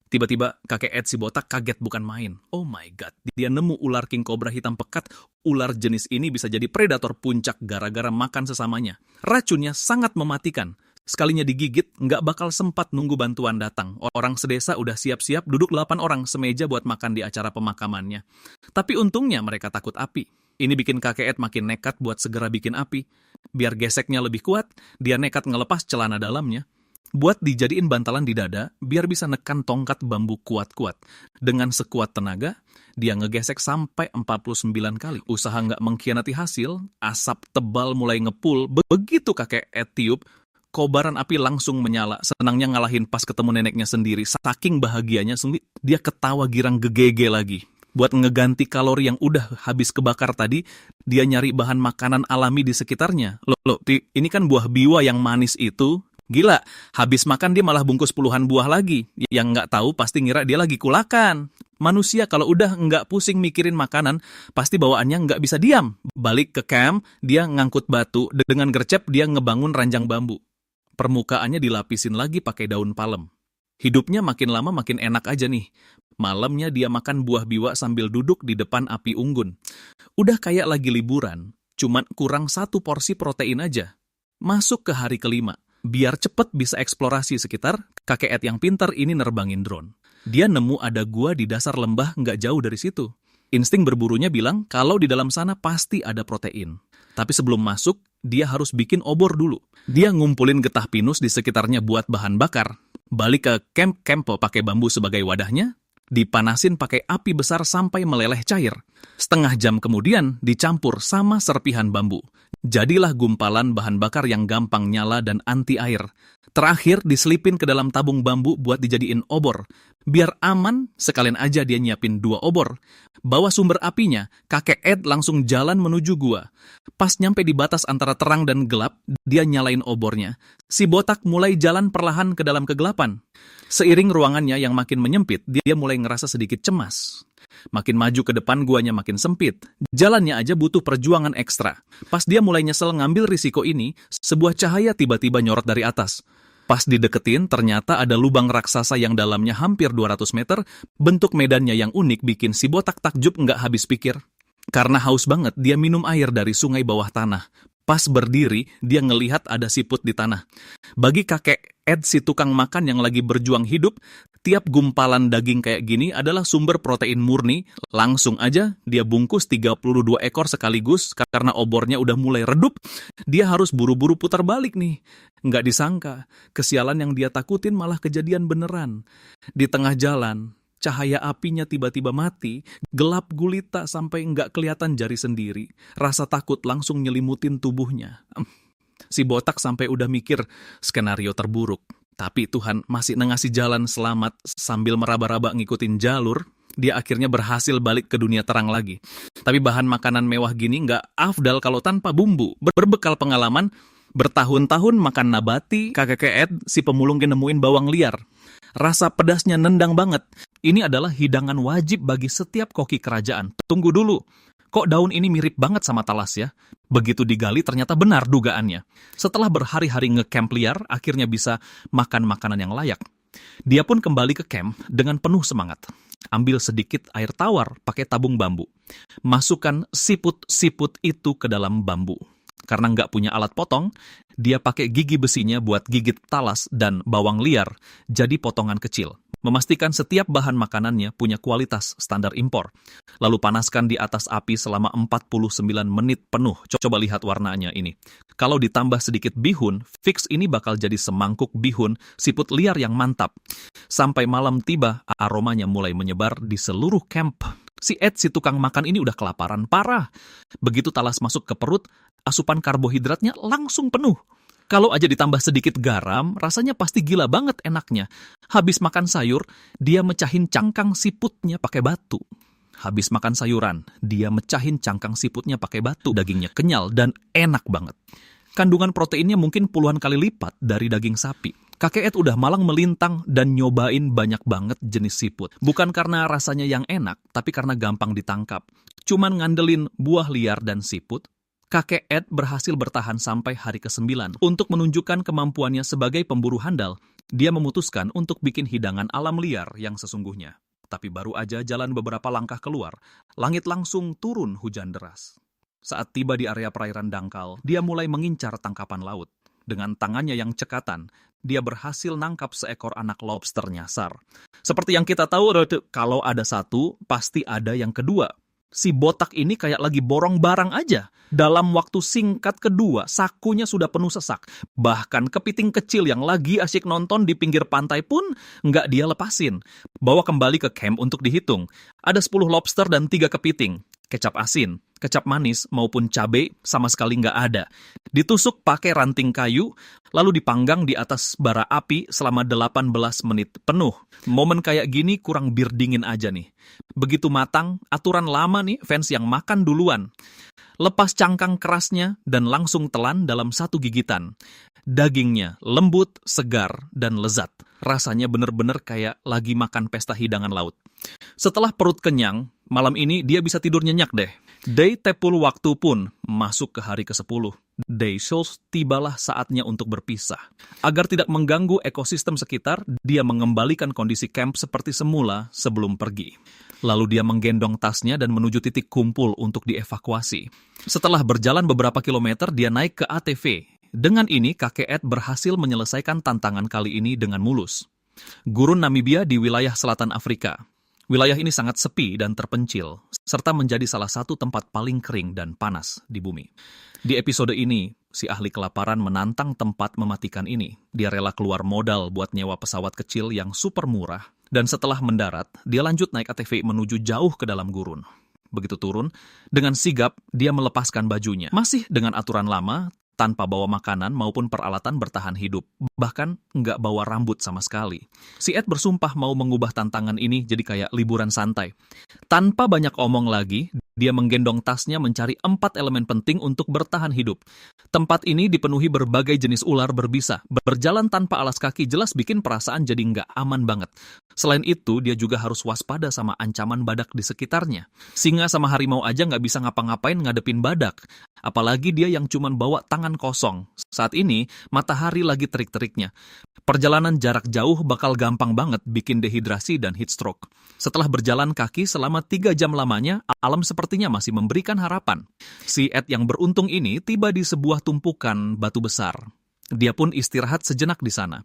Tiba-tiba kakek Ed si botak kaget bukan main. Oh my god, dia nemu ular king cobra hitam pekat. Ular jenis ini bisa jadi predator puncak gara-gara makan sesamanya. Racunnya sangat mematikan. Sekalinya digigit, nggak bakal sempat nunggu bantuan datang. Orang sedesa udah siap-siap duduk 8 orang semeja buat makan di acara pemakamannya. Tapi untungnya mereka takut api. Ini bikin kakek Ed makin nekat buat segera bikin api. Biar geseknya lebih kuat, dia nekat ngelepas celana dalamnya. Buat dijadiin bantalan di dada, biar bisa nekan tongkat bambu kuat-kuat. Dengan sekuat tenaga, dia ngegesek sampai 49 kali. Usaha nggak mengkhianati hasil, asap tebal mulai ngepul. Begitu kakek Ed tiup, kobaran api langsung menyala. Senangnya ngalahin pas ketemu neneknya sendiri. Saking bahagianya, dia ketawa girang gegege lagi. Buat ngeganti kalori yang udah habis kebakar tadi, dia nyari bahan makanan alami di sekitarnya. Loh, ini kan buah biwa yang manis itu. Gila, habis makan dia malah bungkus puluhan buah lagi. Yang nggak tahu pasti ngira dia lagi kulakan. Manusia kalau udah nggak pusing mikirin makanan, pasti bawaannya nggak bisa diam. Balik ke camp, dia ngangkut batu. Dengan gercep dia ngebangun ranjang bambu. Permukaannya dilapisin lagi pakai daun palem. Hidupnya makin lama makin enak aja nih. Malamnya dia makan buah biwa sambil duduk di depan api unggun. Udah kayak lagi liburan, cuman kurang 1 porsi protein aja. Masuk ke hari kelima. Biar cepet bisa eksplorasi sekitar, kakek Ed yang pintar ini nerbangin drone. Dia nemu ada gua di dasar lembah nggak jauh dari situ. Insting berburunya bilang kalau di dalam sana pasti ada protein. Tapi sebelum masuk, dia harus bikin obor dulu. Dia ngumpulin getah pinus di sekitarnya buat bahan bakar. Balik ke camp pakai bambu sebagai wadahnya, dipanasin pakai api besar sampai meleleh cair. Setengah jam kemudian dicampur sama serpihan bambu. Jadilah gumpalan bahan bakar yang gampang nyala dan anti air. Terakhir diselipin ke dalam tabung bambu buat dijadiin obor. Biar aman, sekalian aja dia nyiapin 2 obor. Bawa sumber apinya, kakek Ed langsung jalan menuju gua. Pas nyampe di batas antara terang dan gelap, dia nyalain obornya. Si botak mulai jalan perlahan ke dalam kegelapan. Seiring ruangannya yang makin menyempit, dia mulai ngerasa sedikit cemas. Makin maju ke depan guanya makin sempit. Jalannya aja butuh perjuangan ekstra. Pas dia mulai nyesel ngambil risiko ini, sebuah cahaya tiba-tiba nyorot dari atas. Pas dideketin, ternyata ada lubang raksasa yang dalamnya hampir 200 meter. Bentuk medannya yang unik bikin si botak takjub nggak habis pikir. Karena haus banget, dia minum air dari sungai bawah tanah. Pas berdiri, dia ngelihat ada siput di tanah. Bagi kakek Ed si tukang makan yang lagi berjuang hidup, tiap gumpalan daging kayak gini adalah sumber protein murni. Langsung aja dia bungkus 32 ekor sekaligus karena obornya udah mulai redup. Dia harus buru-buru putar balik nih. Nggak disangka, kesialan yang dia takutin malah kejadian beneran. Di tengah jalan, cahaya apinya tiba-tiba mati, gelap gulita sampai nggak kelihatan jari sendiri. Rasa takut langsung nyelimutin tubuhnya. Si botak sampai udah mikir skenario terburuk. Tapi Tuhan masih ngasih jalan selamat sambil meraba-raba ngikutin jalur. Dia akhirnya berhasil balik ke dunia terang lagi. Tapi bahan makanan mewah gini nggak afdal kalau tanpa bumbu. Berbekal pengalaman, Bertahun-tahun makan nabati, kakek Ed si pemulung nemuin bawang liar. Rasa pedasnya nendang banget. Ini adalah hidangan wajib bagi setiap koki kerajaan. Tunggu dulu, kok daun ini mirip banget sama talas ya? Begitu digali ternyata benar dugaannya. Setelah berhari-hari nge-camp liar, akhirnya bisa makan makanan yang layak. Dia pun kembali ke camp dengan penuh semangat. Ambil sedikit air tawar pakai tabung bambu. Masukkan siput-siput itu ke dalam bambu. Karena nggak punya alat potong, dia pakai gigi besinya buat gigit talas dan bawang liar jadi potongan kecil. Memastikan setiap bahan makanannya punya kualitas standar impor. Lalu panaskan di atas api selama 49 menit penuh. Coba lihat warnanya ini. Kalau ditambah sedikit bihun, fix ini bakal jadi semangkuk bihun siput liar yang mantap. Sampai malam tiba, aromanya mulai menyebar di seluruh camp. Si Ed, si tukang makan ini udah kelaparan parah. Begitu talas masuk ke perut, asupan karbohidratnya langsung penuh. Kalau aja ditambah sedikit garam, rasanya pasti gila banget enaknya. Habis makan sayur, dia mecahin cangkang siputnya pakai batu. Habis makan sayuran, dia mecahin cangkang siputnya pakai batu. Dagingnya kenyal dan enak banget. Kandungan proteinnya mungkin puluhan kali lipat dari daging sapi. Kakek Ed udah malang melintang dan nyobain banyak banget jenis siput. Bukan karena rasanya yang enak, tapi karena gampang ditangkap. Cuman ngandelin buah liar dan siput, kakek Ed berhasil bertahan sampai hari ke-9. Untuk menunjukkan kemampuannya sebagai pemburu handal, dia memutuskan untuk bikin hidangan alam liar yang sesungguhnya. Tapi baru aja jalan beberapa langkah keluar, langit langsung turun hujan deras. Saat tiba di area perairan dangkal, dia mulai mengincar tangkapan laut. Dengan tangannya yang cekatan, dia berhasil nangkap seekor anak lobster nyasar. Seperti yang kita tahu, kalau ada satu, pasti ada yang kedua. Si botak ini kayak lagi borong barang aja. Dalam waktu singkat kedua, sakunya sudah penuh sesak. Bahkan kepiting kecil yang lagi asyik nonton di pinggir pantai pun nggak dia lepasin. Bawa kembali ke camp untuk dihitung. Ada 10 lobster dan 3 kepiting. Kecap asin, kecap manis maupun cabai sama sekali nggak ada. Ditusuk pakai ranting kayu, lalu dipanggang di atas bara api selama 18 menit penuh. Momen kayak gini kurang bir dingin aja nih. Begitu matang, aturan lama nih fans yang makan duluan. Lepas cangkang kerasnya dan langsung telan dalam satu gigitan. Dagingnya lembut, segar, dan lezat. Rasanya bener-bener kayak lagi makan pesta hidangan laut. Setelah perut kenyang, malam ini dia bisa tidur nyenyak deh. Day tepul waktu pun masuk ke hari ke-10. Day shows tibalah saatnya untuk berpisah. Agar tidak mengganggu ekosistem sekitar, dia mengembalikan kondisi camp seperti semula sebelum pergi. Lalu dia menggendong tasnya dan menuju titik kumpul untuk dievakuasi. Setelah berjalan beberapa kilometer, dia naik ke ATV. Dengan ini, kakek Ed berhasil menyelesaikan tantangan kali ini dengan mulus. Gurun Namibia di wilayah selatan Afrika. Wilayah ini sangat sepi dan terpencil, serta menjadi salah satu tempat paling kering dan panas di bumi. Di episode ini, si ahli kelaparan menantang tempat mematikan ini. Dia rela keluar modal buat nyewa pesawat kecil yang super murah, dan setelah mendarat, dia lanjut naik ATV menuju jauh ke dalam gurun. Begitu turun, dengan sigap dia melepaskan bajunya. Masih dengan aturan lama, tanpa bawa makanan maupun peralatan bertahan hidup. Bahkan nggak bawa rambut sama sekali. Si Ed bersumpah mau mengubah tantangan ini jadi kayak liburan santai. Tanpa banyak omong lagi, dia menggendong tasnya mencari 4 elemen penting untuk bertahan hidup. Tempat ini dipenuhi berbagai jenis ular berbisa. Berjalan tanpa alas kaki jelas bikin perasaan jadi nggak aman banget. Selain itu, dia juga harus waspada sama ancaman badak di sekitarnya. Singa sama harimau aja nggak bisa ngapa-ngapain ngadepin badak. Apalagi dia yang cuman bawa tangan kosong. Saat ini, matahari lagi terik-teriknya. Perjalanan jarak jauh bakal gampang banget bikin dehidrasi dan heat stroke. Setelah berjalan kaki selama 3 jam lamanya, alam sepertinya masih memberikan harapan. Si Ed yang beruntung ini tiba di sebuah tumpukan batu besar. Dia pun istirahat sejenak di sana.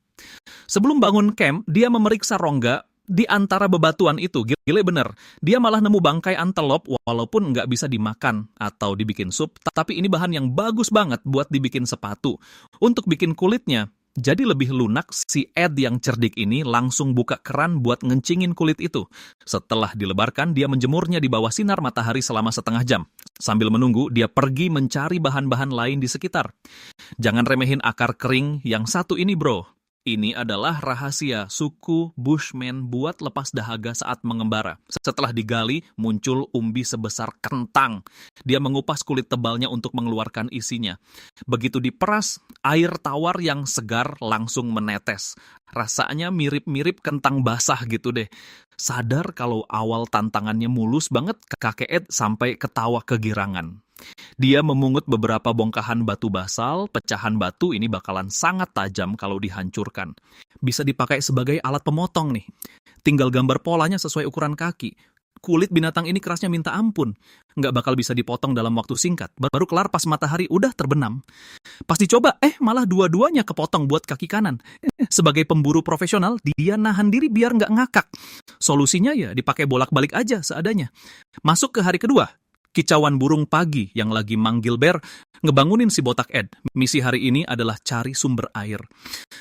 Sebelum bangun camp, dia memeriksa rongga di antara bebatuan itu. Gile bener, dia malah nemu bangkai antelop walaupun nggak bisa dimakan atau dibikin sup, tapi ini bahan yang bagus banget buat dibikin sepatu. Untuk bikin kulitnya jadi lebih lunak, si Ed yang cerdik ini langsung buka keran buat ngencingin kulit itu. Setelah dilebarkan, dia menjemurnya di bawah sinar matahari selama setengah jam. Sambil menunggu, dia pergi mencari bahan-bahan lain di sekitar. Jangan remehin akar kering yang satu ini, bro. Ini adalah rahasia suku Bushmen buat lepas dahaga saat mengembara. Setelah digali, muncul umbi sebesar kentang. Dia mengupas kulit tebalnya untuk mengeluarkan isinya. Begitu diperas, air tawar yang segar langsung menetes. Rasanya mirip-mirip kentang basah gitu deh. Sadar kalau awal tantangannya mulus banget, kakek Ed sampai ketawa kegirangan. Dia memungut beberapa bongkahan batu basal, pecahan batu ini bakalan sangat tajam kalau dihancurkan. Bisa dipakai sebagai alat pemotong nih. Tinggal gambar polanya sesuai ukuran kaki. Kulit binatang ini kerasnya minta ampun. Nggak bakal bisa dipotong dalam waktu singkat. Baru kelar pas matahari udah terbenam. Pas dicoba, malah dua-duanya kepotong buat kaki kanan. Sebagai pemburu profesional, dia nahan diri biar nggak ngakak. Solusinya ya dipakai bolak-balik aja seadanya. Masuk ke hari kedua. Kicauan burung pagi yang lagi manggil ber ngebangunin si botak Ed. Misi hari ini adalah cari sumber air.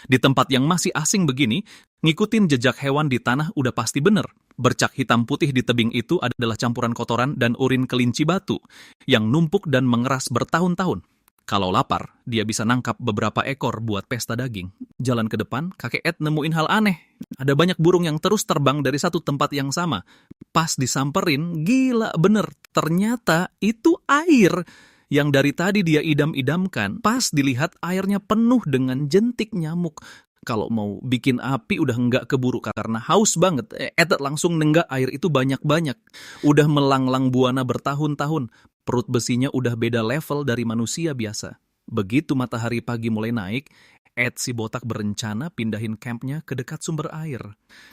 Di tempat yang masih asing begini, ngikutin jejak hewan di tanah udah pasti bener. Bercak hitam putih di tebing itu adalah campuran kotoran dan urin kelinci batu yang numpuk dan mengeras bertahun-tahun. Kalau lapar, dia bisa nangkap beberapa ekor buat pesta daging. Jalan ke depan, kakek Ed nemuin hal aneh. Ada banyak burung yang terus terbang dari satu tempat yang sama. Pas disamperin, gila bener. Ternyata itu air yang dari tadi dia idam-idamkan. Pas dilihat airnya penuh dengan jentik nyamuk. Kalau mau bikin api udah nggak keburu karena haus banget. Ed langsung nenggak air itu banyak-banyak. Udah melanglang buana bertahun-tahun. Perut besinya udah beda level dari manusia biasa. Begitu matahari pagi mulai naik, Ed si botak berencana pindahin campnya ke dekat sumber air.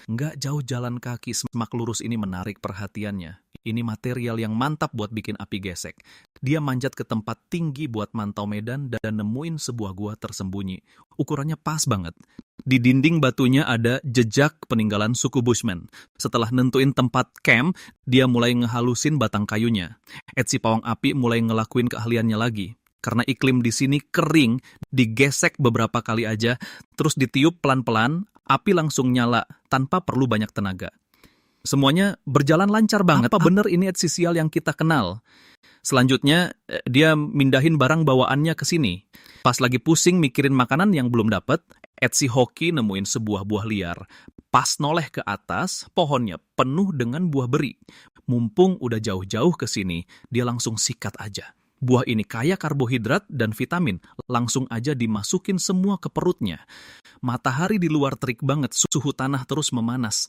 Nggak jauh jalan kaki, semak lurus ini menarik perhatiannya. Ini material yang mantap buat bikin api gesek. Dia manjat ke tempat tinggi buat mantau medan dan nemuin sebuah gua tersembunyi. Ukurannya pas banget. Di dinding batunya ada jejak peninggalan suku Bushmen. Setelah nentuin tempat camp, dia mulai ngehalusin batang kayunya. Ed si pawang api mulai ngelakuin keahliannya lagi. Karena iklim di sini kering, digesek beberapa kali aja, terus ditiup pelan-pelan, api langsung nyala tanpa perlu banyak tenaga. Semuanya berjalan lancar banget. Apa bener ini Ed si sial yang kita kenal? Selanjutnya, dia mindahin barang bawaannya ke sini. Pas lagi pusing mikirin makanan yang belum dapet, Ed si hoki nemuin sebuah buah liar. Pas noleh ke atas, pohonnya penuh dengan buah beri. Mumpung udah jauh-jauh ke sini, dia langsung sikat aja. Buah ini kaya karbohidrat dan vitamin, langsung aja dimasukin semua ke perutnya. Matahari di luar terik banget, suhu tanah terus memanas.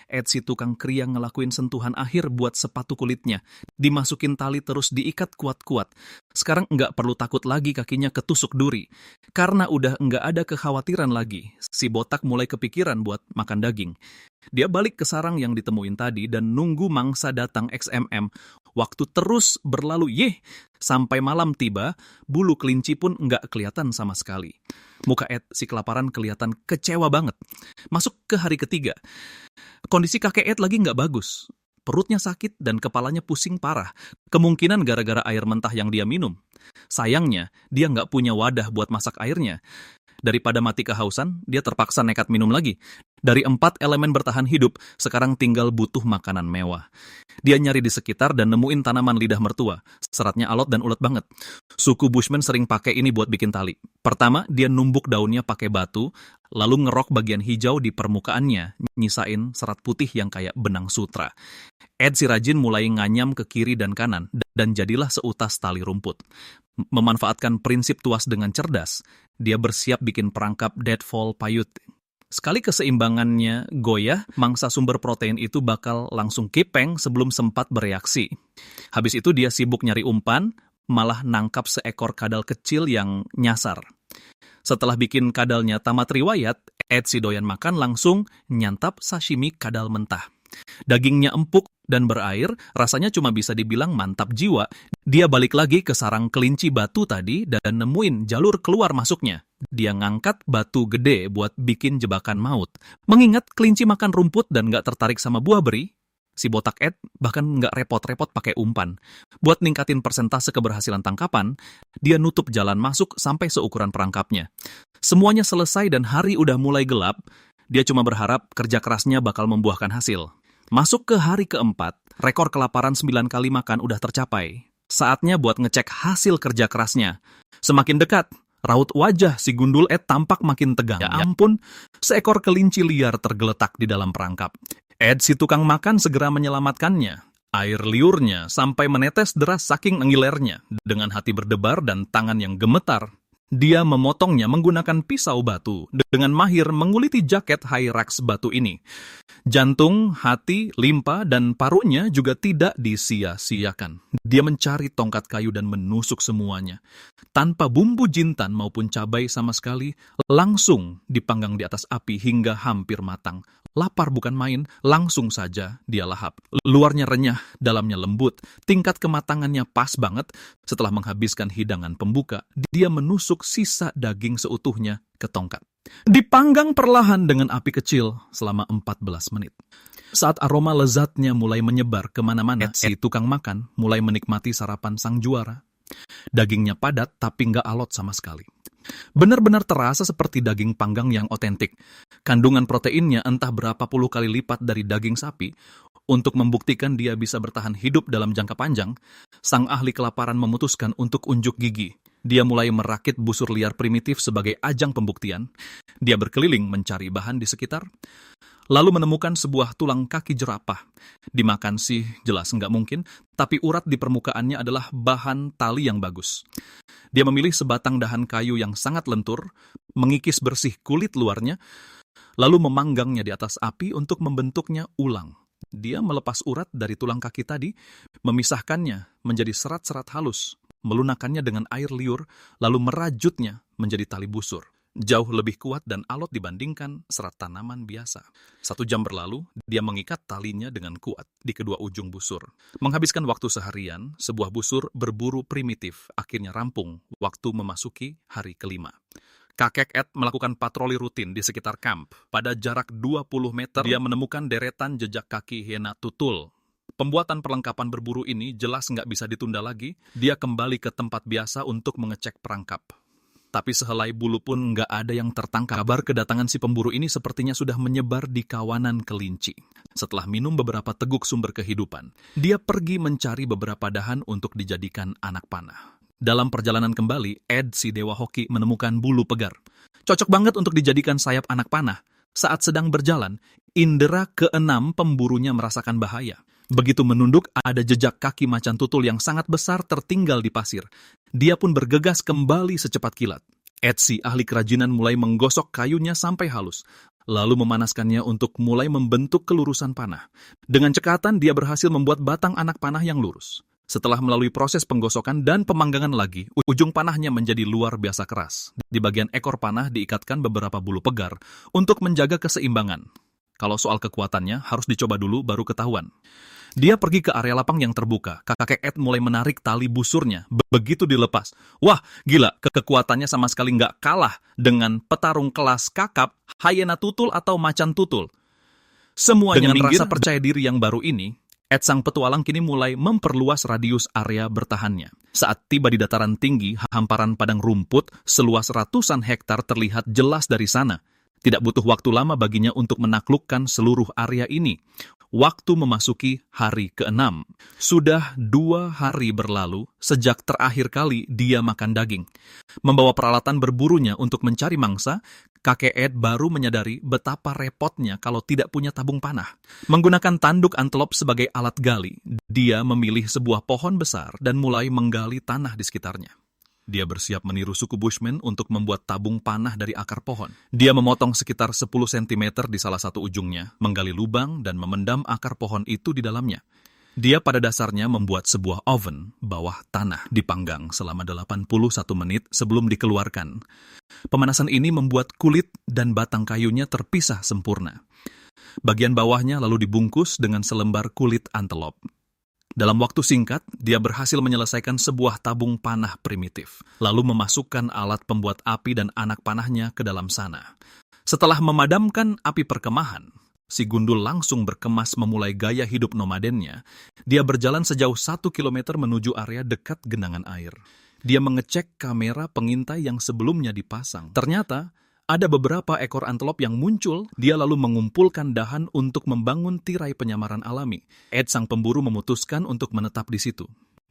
Ed si tukang kria ngelakuin sentuhan akhir buat sepatu kulitnya. Dimasukin tali terus diikat kuat-kuat. Sekarang nggak perlu takut lagi kakinya ketusuk duri. Karena udah nggak ada kekhawatiran lagi, si botak mulai kepikiran buat makan daging. Dia balik ke sarang yang ditemuin tadi dan nunggu mangsa datang XMM. Waktu terus berlalu, sampai malam tiba, bulu kelinci pun nggak kelihatan sama sekali. Muka Ed si kelaparan kelihatan kecewa banget. Masuk ke hari ketiga. Kondisi kakek Ed lagi nggak bagus. Perutnya sakit dan kepalanya pusing parah. Kemungkinan gara-gara air mentah yang dia minum. Sayangnya, dia nggak punya wadah buat masak airnya. Daripada mati kehausan, dia terpaksa nekat minum lagi. Dari 4 elemen bertahan hidup, sekarang tinggal butuh makanan mewah. Dia nyari di sekitar dan nemuin tanaman lidah mertua. Seratnya alot dan ulet banget. Suku Bushmen sering pakai ini buat bikin tali. Pertama, dia numbuk daunnya pakai batu, lalu ngerok bagian hijau di permukaannya, nyisain serat putih yang kayak benang sutra. Ed si rajin mulai nganyam ke kiri dan kanan, dan jadilah seutas tali rumput. Memanfaatkan prinsip tuas dengan cerdas, dia bersiap bikin perangkap deadfall payut. Sekali keseimbangannya goyah, mangsa sumber protein itu bakal langsung kipeng sebelum sempat bereaksi. Habis itu dia sibuk nyari umpan, malah nangkap seekor kadal kecil yang nyasar. Setelah bikin kadalnya tamat riwayat, Ed si doyan makan langsung nyantap sashimi kadal mentah. Dagingnya empuk dan berair, rasanya cuma bisa dibilang mantap jiwa. Dia balik lagi ke sarang kelinci batu tadi dan nemuin jalur keluar masuknya. Dia ngangkat batu gede buat bikin jebakan maut. Mengingat kelinci makan rumput dan gak tertarik sama buah beri, si botak Ed bahkan gak repot-repot pakai umpan. Buat ningkatin persentase keberhasilan tangkapan, dia nutup jalan masuk sampai seukuran perangkapnya. Semuanya selesai dan hari udah mulai gelap. Dia cuma berharap kerja kerasnya bakal membuahkan hasil. Masuk ke hari keempat, rekor kelaparan 9 kali makan udah tercapai. Saatnya buat ngecek hasil kerja kerasnya. Semakin dekat, Raut wajah si gundul Ed tampak makin tegang. Ya ampun, seekor kelinci liar tergeletak di dalam perangkap. Ed si tukang makan segera menyelamatkannya. Air liurnya sampai menetes deras saking ngilernya. Dengan hati berdebar dan tangan yang gemetar, dia memotongnya menggunakan pisau batu dengan mahir menguliti jaket Hyrax batu ini. Jantung, hati, limpa, dan parunya juga tidak disia-siakan. Dia mencari tongkat kayu dan menusuk semuanya. Tanpa bumbu jintan maupun cabai sama sekali, langsung dipanggang di atas api hingga hampir matang. Lapar bukan main, langsung saja dia lahap. Luarnya renyah, dalamnya lembut, tingkat kematangannya pas banget. Setelah menghabiskan hidangan pembuka, dia menusuk sisa daging seutuhnya ke tongkat. Dipanggang perlahan dengan api kecil selama 14 menit. Saat aroma lezatnya mulai menyebar kemana-mana, si tukang makan mulai menikmati sarapan sang juara. Dagingnya padat tapi nggak alot sama sekali. Benar-benar terasa seperti daging panggang yang otentik. Kandungan proteinnya entah berapa puluh kali lipat dari daging sapi. Untuk membuktikan dia bisa bertahan hidup dalam jangka panjang, sang ahli kelaparan memutuskan untuk unjuk gigi. Dia mulai merakit busur liar primitif sebagai ajang pembuktian. Dia berkeliling mencari bahan di sekitar, lalu menemukan sebuah tulang kaki jerapah. Dimakan sih jelas nggak mungkin, tapi urat di permukaannya adalah bahan tali yang bagus. Dia memilih sebatang dahan kayu yang sangat lentur, mengikis bersih kulit luarnya, lalu memanggangnya di atas api untuk membentuknya ulang. Dia melepas urat dari tulang kaki tadi, memisahkannya menjadi serat-serat halus, melunakannya dengan air liur, lalu merajutnya menjadi tali busur. Jauh lebih kuat dan alot dibandingkan serat tanaman biasa. 1 jam berlalu, dia mengikat talinya dengan kuat di kedua ujung busur. Menghabiskan waktu seharian, sebuah busur berburu primitif akhirnya rampung waktu memasuki hari kelima. Kakek Ed melakukan patroli rutin di sekitar kamp. Pada jarak 20 meter, dia menemukan deretan jejak kaki hiena tutul. Pembuatan perlengkapan berburu ini jelas nggak bisa ditunda lagi. Dia kembali ke tempat biasa untuk mengecek perangkap. Tapi sehelai bulu pun nggak ada yang tertangkap. Kabar kedatangan si pemburu ini sepertinya sudah menyebar di kawanan kelinci. Setelah minum beberapa teguk sumber kehidupan, dia pergi mencari beberapa dahan untuk dijadikan anak panah. Dalam perjalanan kembali, Ed si dewa hoki menemukan bulu pegar. Cocok banget untuk dijadikan sayap anak panah. Saat sedang berjalan, indera keenam pemburunya merasakan bahaya. Begitu menunduk, ada jejak kaki macan tutul yang sangat besar tertinggal di pasir. Dia pun bergegas kembali secepat kilat. Ed si ahli kerajinan mulai menggosok kayunya sampai halus, lalu memanaskannya untuk mulai membentuk kelurusan panah. Dengan cekatan, dia berhasil membuat batang anak panah yang lurus. Setelah melalui proses penggosokan dan pemanggangan lagi, ujung panahnya menjadi luar biasa keras. Di bagian ekor panah diikatkan beberapa bulu pegar untuk menjaga keseimbangan. Kalau soal kekuatannya, harus dicoba dulu baru ketahuan. Dia pergi ke area lapang yang terbuka. Kakek Ed mulai menarik tali busurnya. Begitu dilepas, wah gila, kekuatannya sama sekali nggak kalah dengan petarung kelas kakap, hyena tutul atau macan tutul. Semuanya dengan rasa percaya diri yang baru ini, Ed sang petualang kini mulai memperluas radius area bertahannya. Saat tiba di dataran tinggi, hamparan padang rumput seluas ratusan hektar terlihat jelas dari sana. Tidak butuh waktu lama baginya untuk menaklukkan seluruh area ini. Waktu memasuki hari ke-6. Sudah 2 hari berlalu sejak terakhir kali dia makan daging. Membawa peralatan berburunya untuk mencari mangsa, kakek Ed baru menyadari betapa repotnya kalau tidak punya tabung panah. Menggunakan tanduk antelop sebagai alat gali, dia memilih sebuah pohon besar dan mulai menggali tanah di sekitarnya. Dia bersiap meniru suku Bushmen untuk membuat tabung panah dari akar pohon. Dia memotong sekitar 10 cm di salah satu ujungnya, menggali lubang dan memendam akar pohon itu di dalamnya. Dia pada dasarnya membuat sebuah oven bawah tanah dipanggang selama 81 menit sebelum dikeluarkan. Pemanasan ini membuat kulit dan batang kayunya terpisah sempurna. Bagian bawahnya lalu dibungkus dengan selembar kulit antelop. Dalam waktu singkat, dia berhasil menyelesaikan sebuah tabung panah primitif, lalu memasukkan alat pembuat api dan anak panahnya ke dalam sana. Setelah memadamkan api perkemahan, si gundul langsung berkemas memulai gaya hidup nomadennya. Dia berjalan sejauh 1 kilometer menuju area dekat genangan air. Dia mengecek kamera pengintai yang sebelumnya dipasang. Ternyata, ada beberapa ekor antelop yang muncul. Dia lalu mengumpulkan dahan untuk membangun tirai penyamaran alami. Ed sang pemburu memutuskan untuk menetap di situ.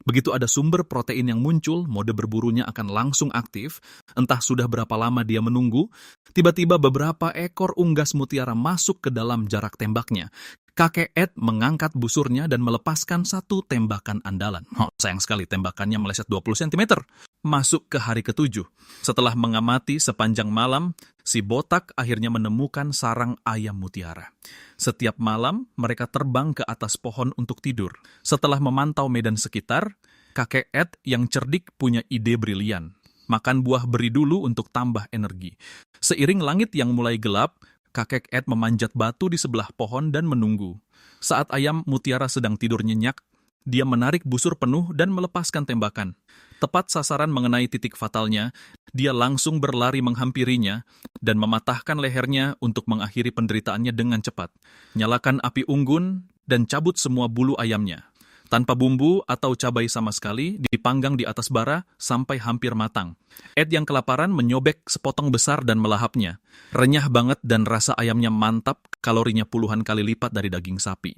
Begitu ada sumber protein yang muncul, mode berburunya akan langsung aktif, entah sudah berapa lama dia menunggu, tiba-tiba beberapa ekor unggas mutiara masuk ke dalam jarak tembaknya. Kakek Ed mengangkat busurnya dan melepaskan satu tembakan andalan. Sayang sekali tembakannya meleset 20 cm. Masuk ke hari ketujuh. Setelah mengamati sepanjang malam, si botak akhirnya menemukan sarang ayam mutiara. Setiap malam, mereka terbang ke atas pohon untuk tidur. Setelah memantau medan sekitar, kakek Ed yang cerdik punya ide brilian. Makan buah beri dulu untuk tambah energi. Seiring langit yang mulai gelap, kakek Ed memanjat batu di sebelah pohon dan menunggu. Saat ayam mutiara sedang tidur nyenyak, dia menarik busur penuh dan melepaskan tembakan. Tepat sasaran mengenai titik fatalnya, dia langsung berlari menghampirinya dan mematahkan lehernya untuk mengakhiri penderitaannya dengan cepat. Nyalakan api unggun dan cabut semua bulu ayamnya. Tanpa bumbu atau cabai sama sekali, dipanggang di atas bara sampai hampir matang. Ed yang kelaparan menyobek sepotong besar dan melahapnya. Renyah banget dan rasa ayamnya mantap, kalorinya puluhan kali lipat dari daging sapi.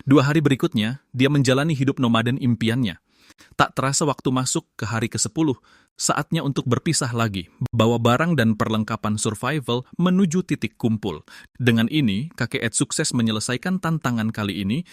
2 hari berikutnya, dia menjalani hidup nomaden impiannya. Tak terasa waktu masuk ke hari ke-10, saatnya untuk berpisah lagi, bawa barang dan perlengkapan survival menuju titik kumpul. Dengan ini, kakek Ed sukses menyelesaikan tantangan kali ini.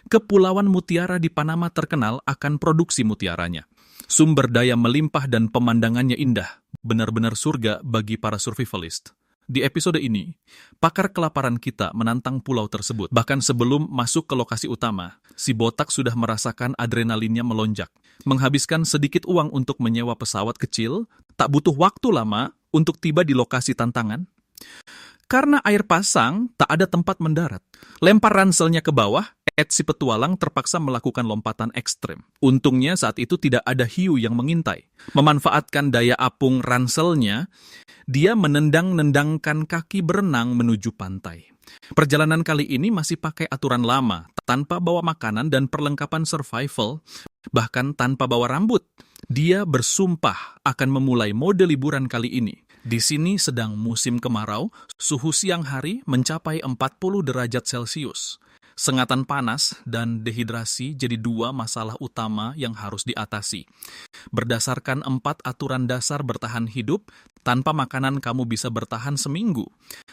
Kepulauan Mutiara di Panama terkenal akan produksi mutiaranya. Sumber daya melimpah dan pemandangannya indah, benar-benar surga bagi para survivalist. Di episode ini, pakar kelaparan kita menantang pulau tersebut. Bahkan sebelum masuk ke lokasi utama, si botak sudah merasakan adrenalinnya melonjak. Menghabiskan sedikit uang untuk menyewa pesawat kecil, tak butuh waktu lama untuk tiba di lokasi tantangan. Karena air pasang, tak ada tempat mendarat. Lempar ranselnya ke bawah, Ed si petualang terpaksa melakukan lompatan ekstrem. Untungnya saat itu tidak ada hiu yang mengintai. Memanfaatkan daya apung ranselnya, dia menendang-nendangkan kaki berenang menuju pantai. Perjalanan kali ini masih pakai aturan lama, tanpa bawa makanan dan perlengkapan survival, bahkan tanpa bawa rambut. Dia bersumpah akan memulai mode liburan kali ini. Di sini sedang musim kemarau, suhu siang hari mencapai 40 derajat Celcius. Sengatan panas dan dehidrasi jadi 2 masalah utama yang harus diatasi. Berdasarkan 4 aturan dasar bertahan hidup, tanpa makanan kamu bisa bertahan seminggu.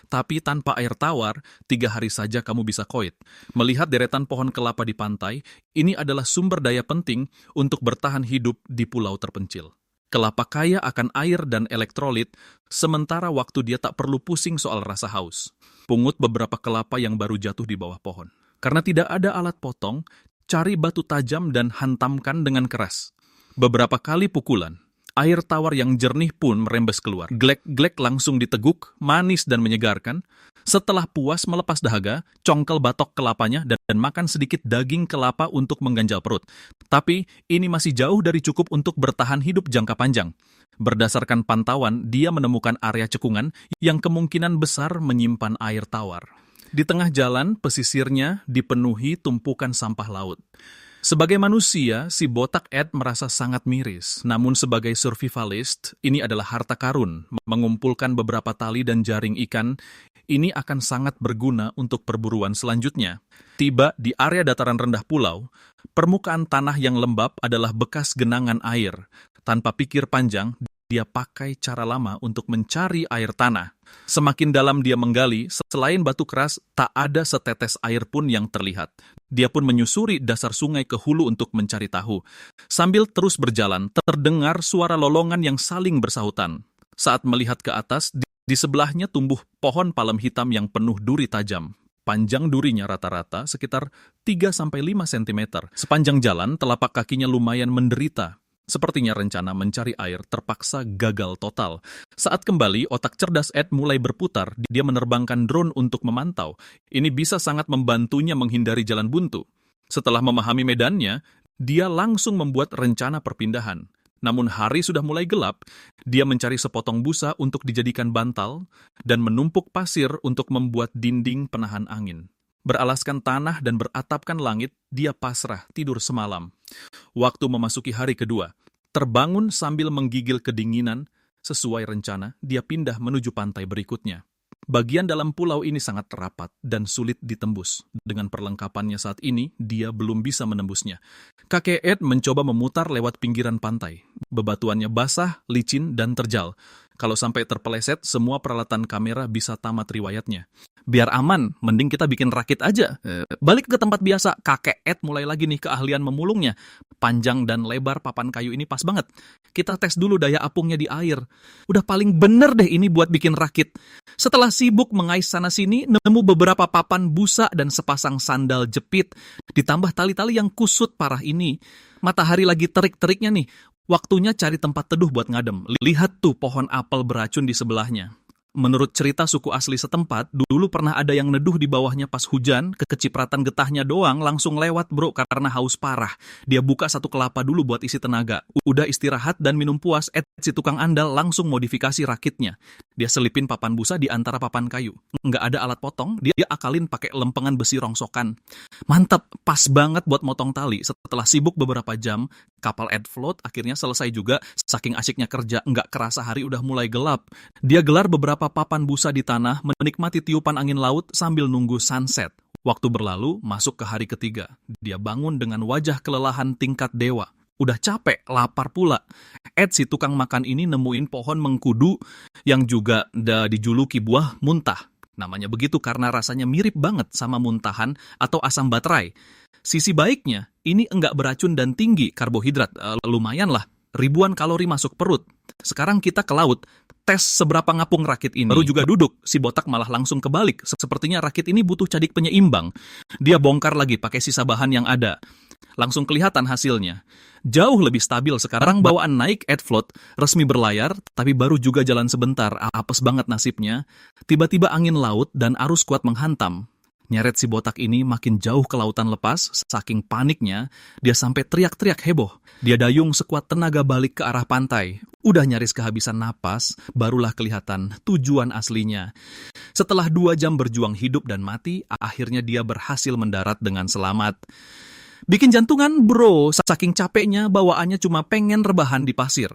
Tapi tanpa air tawar, 3 hari saja kamu bisa koit. Melihat deretan pohon kelapa di pantai, ini adalah sumber daya penting untuk bertahan hidup di pulau terpencil. Kelapa kaya akan air dan elektrolit, sementara waktu dia tak perlu pusing soal rasa haus. Pungut beberapa kelapa yang baru jatuh di bawah pohon. Karena tidak ada alat potong, cari batu tajam dan hantamkan dengan keras. Beberapa kali pukulan, air tawar yang jernih pun merembes keluar. Glek-glek langsung diteguk, manis dan menyegarkan. Setelah puas melepas dahaga, congkel batok kelapanya dan makan sedikit daging kelapa untuk mengganjal perut. Tapi ini masih jauh dari cukup untuk bertahan hidup jangka panjang. Berdasarkan pantauan, dia menemukan area cekungan yang kemungkinan besar menyimpan air tawar. Di tengah jalan, pesisirnya dipenuhi tumpukan sampah laut. Sebagai manusia, si botak Ed merasa sangat miris. Namun sebagai survivalist, ini adalah harta karun. Mengumpulkan beberapa tali dan jaring ikan, ini akan sangat berguna untuk perburuan selanjutnya. Tiba di area dataran rendah pulau, permukaan tanah yang lembab adalah bekas genangan air. Tanpa pikir panjang, dia pakai cara lama untuk mencari air tanah. Semakin dalam dia menggali, selain batu keras, tak ada setetes air pun yang terlihat. Dia pun menyusuri dasar sungai ke hulu untuk mencari tahu. Sambil terus berjalan, terdengar suara lolongan yang saling bersahutan. Saat melihat ke atas, di sebelahnya tumbuh pohon palem hitam yang penuh duri tajam. Panjang durinya rata-rata sekitar 3-5 cm. Sepanjang jalan, telapak kakinya lumayan menderita. Sepertinya rencana mencari air terpaksa gagal total. Saat kembali, otak cerdas Ed mulai berputar. Dia menerbangkan drone untuk memantau. Ini bisa sangat membantunya menghindari jalan buntu. Setelah memahami medannya, dia langsung membuat rencana perpindahan. Namun hari sudah mulai gelap, dia mencari sepotong busa untuk dijadikan bantal dan menumpuk pasir untuk membuat dinding penahan angin. Beralaskan tanah dan beratapkan langit, dia pasrah tidur semalam. Waktu memasuki hari kedua, terbangun sambil menggigil kedinginan, sesuai rencana, dia pindah menuju pantai berikutnya. Bagian dalam pulau ini sangat rapat dan sulit ditembus. Dengan perlengkapannya saat ini, dia belum bisa menembusnya. Kakek Ed mencoba memutar lewat pinggiran pantai. Bebatuannya basah, licin, dan terjal. Kalau sampai terpeleset, semua peralatan kamera bisa tamat riwayatnya. Biar aman, mending kita bikin rakit aja. Balik ke tempat biasa, kakek Ed mulai lagi nih keahlian memulungnya. Panjang dan lebar papan kayu ini pas banget. Kita tes dulu daya apungnya di air. Udah paling bener deh ini buat bikin rakit. Setelah sibuk mengais sana-sini, nemu beberapa papan busa dan sepasang sandal jepit. Ditambah tali-tali yang kusut parah ini. Matahari lagi terik-teriknya nih. Waktunya cari tempat teduh buat ngadem. Lihat tuh pohon apel beracun di sebelahnya. Menurut cerita suku asli setempat, dulu pernah ada yang neduh di bawahnya pas hujan, kecipratan getahnya doang langsung lewat bro karena haus parah. Dia buka satu kelapa dulu buat isi tenaga. Udah istirahat dan minum puas, Ed si tukang andal langsung modifikasi rakitnya. Dia selipin papan busa di antara papan kayu. Nggak ada alat potong, dia akalin pakai lempengan besi rongsokan. Mantap, pas banget buat motong tali. Setelah sibuk beberapa jam, kapal Ed float akhirnya selesai juga. Saking asyiknya kerja, nggak kerasa hari udah mulai gelap. Dia gelar beberapa papan busa di tanah, menikmati tiupan angin laut sambil nunggu sunset. Waktu berlalu, masuk ke hari ketiga. Dia bangun dengan wajah kelelahan tingkat dewa. Udah capek, lapar pula. Ed si tukang makan ini nemuin pohon mengkudu yang juga dijuluki buah muntah. Namanya begitu karena rasanya mirip banget sama muntahan atau asam baterai. Sisi baiknya, ini enggak beracun dan tinggi karbohidrat. Lumayan lah, ribuan kalori masuk perut. Sekarang kita ke laut. Tes seberapa ngapung rakit ini. Baru juga duduk, si botak malah langsung kebalik. Sepertinya rakit ini butuh cadik penyeimbang. Dia bongkar lagi pakai sisa bahan yang ada. Langsung kelihatan hasilnya. Jauh lebih stabil sekarang. Bawaan naik Ed float, resmi berlayar, tapi baru juga jalan sebentar. Apes banget nasibnya. Tiba-tiba angin laut dan arus kuat menghantam. Nyeret si botak ini makin jauh ke lautan lepas, saking paniknya, dia sampai teriak-teriak heboh. Dia dayung sekuat tenaga balik ke arah pantai. Udah nyaris kehabisan napas, barulah kelihatan tujuan aslinya. Setelah 2 jam berjuang hidup dan mati, akhirnya dia berhasil mendarat dengan selamat. Bikin jantungan bro, saking capeknya bawaannya cuma pengen rebahan di pasir.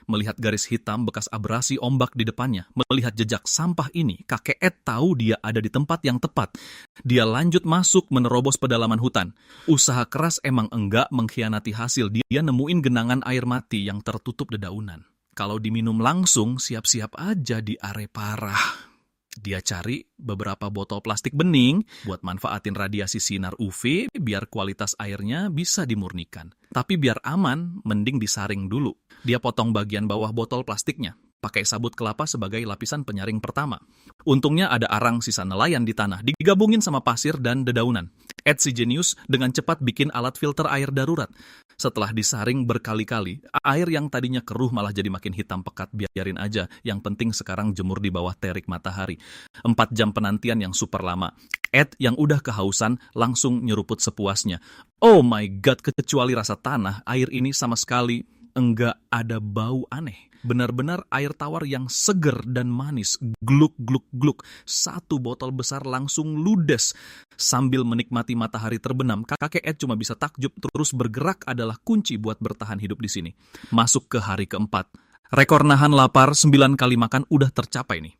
Melihat garis hitam bekas abrasi ombak di depannya, melihat jejak sampah ini, kakek Ed tahu dia ada di tempat yang tepat. Dia lanjut masuk menerobos pedalaman hutan. Usaha keras emang enggak mengkhianati hasil. Dia nemuin genangan air mati yang tertutup dedaunan. Kalau diminum langsung, siap-siap aja diare parah. Dia cari beberapa botol plastik bening buat manfaatin radiasi sinar UV biar kualitas airnya bisa dimurnikan. Tapi biar aman, mending disaring dulu. Dia potong bagian bawah botol plastiknya, pakai sabut kelapa sebagai lapisan penyaring pertama. Untungnya ada arang sisa nelayan di tanah, digabungin sama pasir dan dedaunan. Ed si jenius dengan cepat bikin alat filter air darurat. Setelah disaring berkali-kali, air yang tadinya keruh malah jadi makin hitam pekat. Biarin aja, yang penting sekarang jemur di bawah terik matahari. 4 jam penantian yang super lama. Ed yang udah kehausan langsung nyeruput sepuasnya. Oh my god, kecuali rasa tanah, air ini sama sekali enggak ada bau aneh. Benar-benar air tawar yang seger dan manis. Gluk, gluk, gluk. 1 botol besar langsung ludes. Sambil menikmati matahari terbenam, kakek Ed cuma bisa takjub. Terus bergerak adalah kunci buat bertahan hidup di sini. Masuk ke hari keempat. Rekor nahan lapar 9 kali makan udah tercapai nih.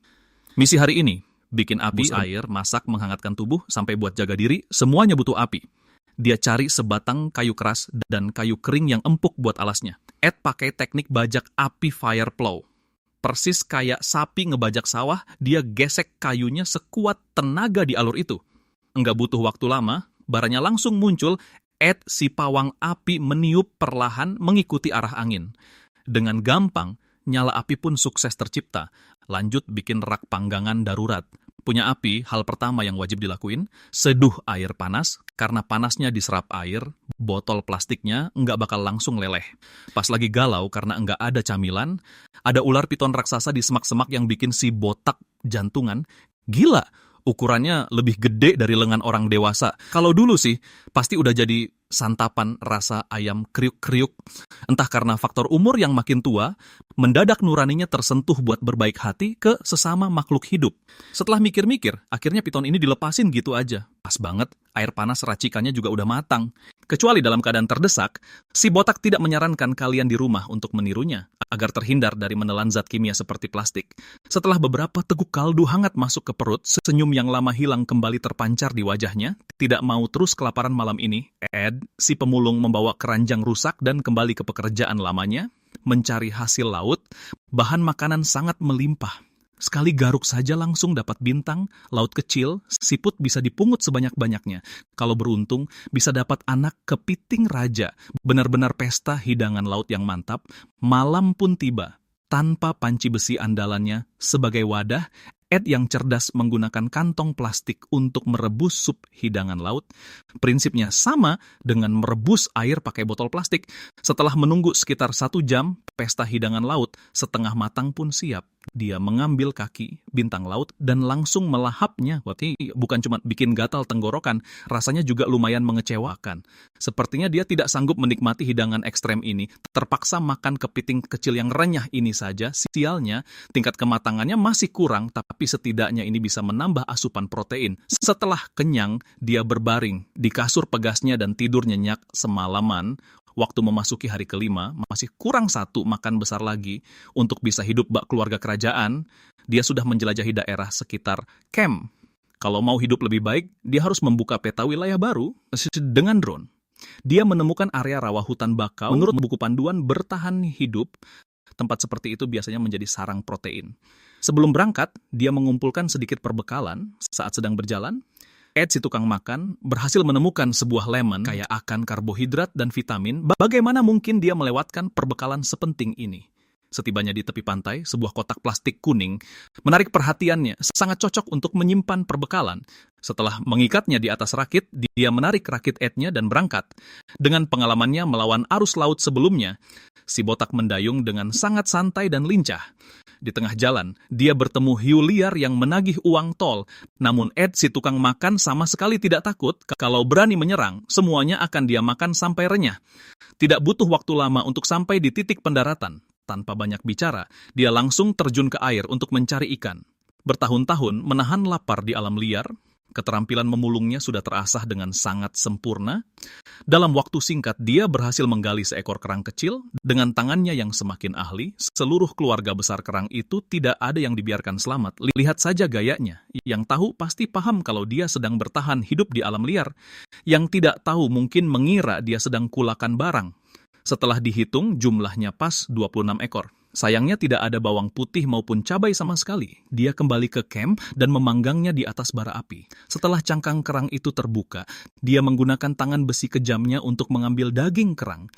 Misi hari ini, bikin api, air, masak, menghangatkan tubuh, sampai buat jaga diri, semuanya butuh api. Dia cari sebatang kayu keras dan kayu kering yang empuk buat alasnya. Ed pakai teknik bajak api fire plow. Persis kayak sapi ngebajak sawah, dia gesek kayunya sekuat tenaga di alur itu. Enggak butuh waktu lama, baranya langsung muncul. Ed si pawang api meniup perlahan mengikuti arah angin. Dengan gampang, nyala api pun sukses tercipta. Lanjut bikin rak panggangan darurat. Punya api, hal pertama yang wajib dilakuin, seduh air panas, karena panasnya diserap air, botol plastiknya nggak bakal langsung leleh. Pas lagi galau karena nggak ada camilan, ada ular piton raksasa di semak-semak yang bikin si botak jantungan. Gila, ukurannya lebih gede dari lengan orang dewasa. Kalau dulu sih, pasti udah jadi santapan rasa ayam kriuk-kriuk. Entah karena faktor umur yang makin tua, mendadak nuraninya tersentuh buat berbaik hati ke sesama makhluk hidup. Setelah mikir-mikir, akhirnya piton ini dilepasin gitu aja. Pas banget, air panas racikannya juga udah matang. Kecuali dalam keadaan terdesak, si botak tidak menyarankan kalian di rumah untuk menirunya, agar terhindar dari menelan zat kimia seperti plastik. Setelah beberapa teguk kaldu hangat masuk ke perut, senyum yang lama hilang kembali terpancar di wajahnya. Tidak mau terus kelaparan malam ini, Ed, si pemulung, membawa keranjang rusak dan kembali ke pekerjaan lamanya, mencari hasil laut. Bahan makanan sangat melimpah. Sekali garuk saja langsung dapat bintang, laut kecil, siput bisa dipungut sebanyak-banyaknya. Kalau beruntung, bisa dapat anak kepiting raja. Benar-benar pesta hidangan laut yang mantap. Malam pun tiba. Tanpa panci besi andalannya sebagai wadah, Ed yang cerdas menggunakan kantong plastik untuk merebus sup hidangan laut. Prinsipnya sama dengan merebus air pakai botol plastik. Setelah menunggu sekitar 1 jam, pesta hidangan laut setengah matang pun siap. Dia mengambil kaki bintang laut dan langsung melahapnya. Berarti bukan cuma bikin gatal tenggorokan, rasanya juga lumayan mengecewakan. Sepertinya dia tidak sanggup menikmati hidangan ekstrem ini, terpaksa makan kepiting kecil yang renyah ini saja. Sialnya, tingkat kematangannya masih kurang, tapi setidaknya ini bisa menambah asupan protein. Setelah kenyang, dia berbaring di kasur pegasnya dan tidur nyenyak semalaman. Waktu memasuki hari kelima, masih kurang 1 makan besar lagi untuk bisa hidup bak keluarga kerajaan. Dia sudah menjelajahi daerah sekitar camp. Kalau mau hidup lebih baik, dia harus membuka peta wilayah baru dengan drone. Dia menemukan area rawa hutan bakau. Menurut buku panduan bertahan hidup, tempat seperti itu biasanya menjadi sarang protein. Sebelum berangkat, dia mengumpulkan sedikit perbekalan saat sedang berjalan. Ed, si tukang makan, berhasil menemukan sebuah lemon kaya akan karbohidrat dan vitamin. Bagaimana mungkin dia melewatkan perbekalan sepenting ini? Setibanya di tepi pantai, sebuah kotak plastik kuning menarik perhatiannya. Sangat cocok untuk menyimpan perbekalan. Setelah mengikatnya di atas rakit, dia menarik rakit Ednya dan berangkat. Dengan pengalamannya melawan arus laut sebelumnya, si botak mendayung dengan sangat santai dan lincah. Di tengah jalan, dia bertemu hiu liar yang menagih uang tol. Namun Ed, si tukang makan, sama sekali tidak takut. Kalau berani menyerang, semuanya akan dia makan sampai renyah. Tidak butuh waktu lama untuk sampai di titik pendaratan. Tanpa banyak bicara, dia langsung terjun ke air untuk mencari ikan. Bertahun-tahun menahan lapar di alam liar, keterampilan memulungnya sudah terasah dengan sangat sempurna. Dalam waktu singkat, dia berhasil menggali seekor kerang kecil. Dengan tangannya yang semakin ahli, seluruh keluarga besar kerang itu tidak ada yang dibiarkan selamat. Lihat saja gayanya. Yang tahu pasti paham kalau dia sedang bertahan hidup di alam liar. Yang tidak tahu mungkin mengira dia sedang kulakan barang. Setelah dihitung, jumlahnya pas 26 ekor. Sayangnya tidak ada bawang putih maupun cabai sama sekali. Dia kembali ke camp dan memanggangnya di atas bara api. Setelah cangkang kerang itu terbuka, dia menggunakan tangan besi kejamnya untuk mengambil daging kerang,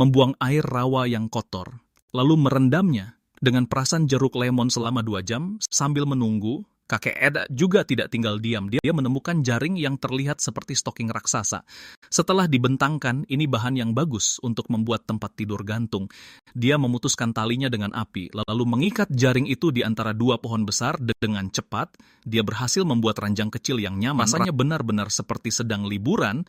membuang air rawa yang kotor, lalu merendamnya dengan perasan jeruk lemon selama 2 jam. Sambil menunggu, kakek Ed juga tidak tinggal diam. Dia menemukan jaring yang terlihat seperti stoking raksasa. Setelah dibentangkan, ini bahan yang bagus untuk membuat tempat tidur gantung. Dia memutuskan talinya dengan api, lalu mengikat jaring itu di antara 2 pohon besar. Dengan cepat, dia berhasil membuat ranjang kecil yang nyaman. Rasanya benar-benar seperti sedang liburan.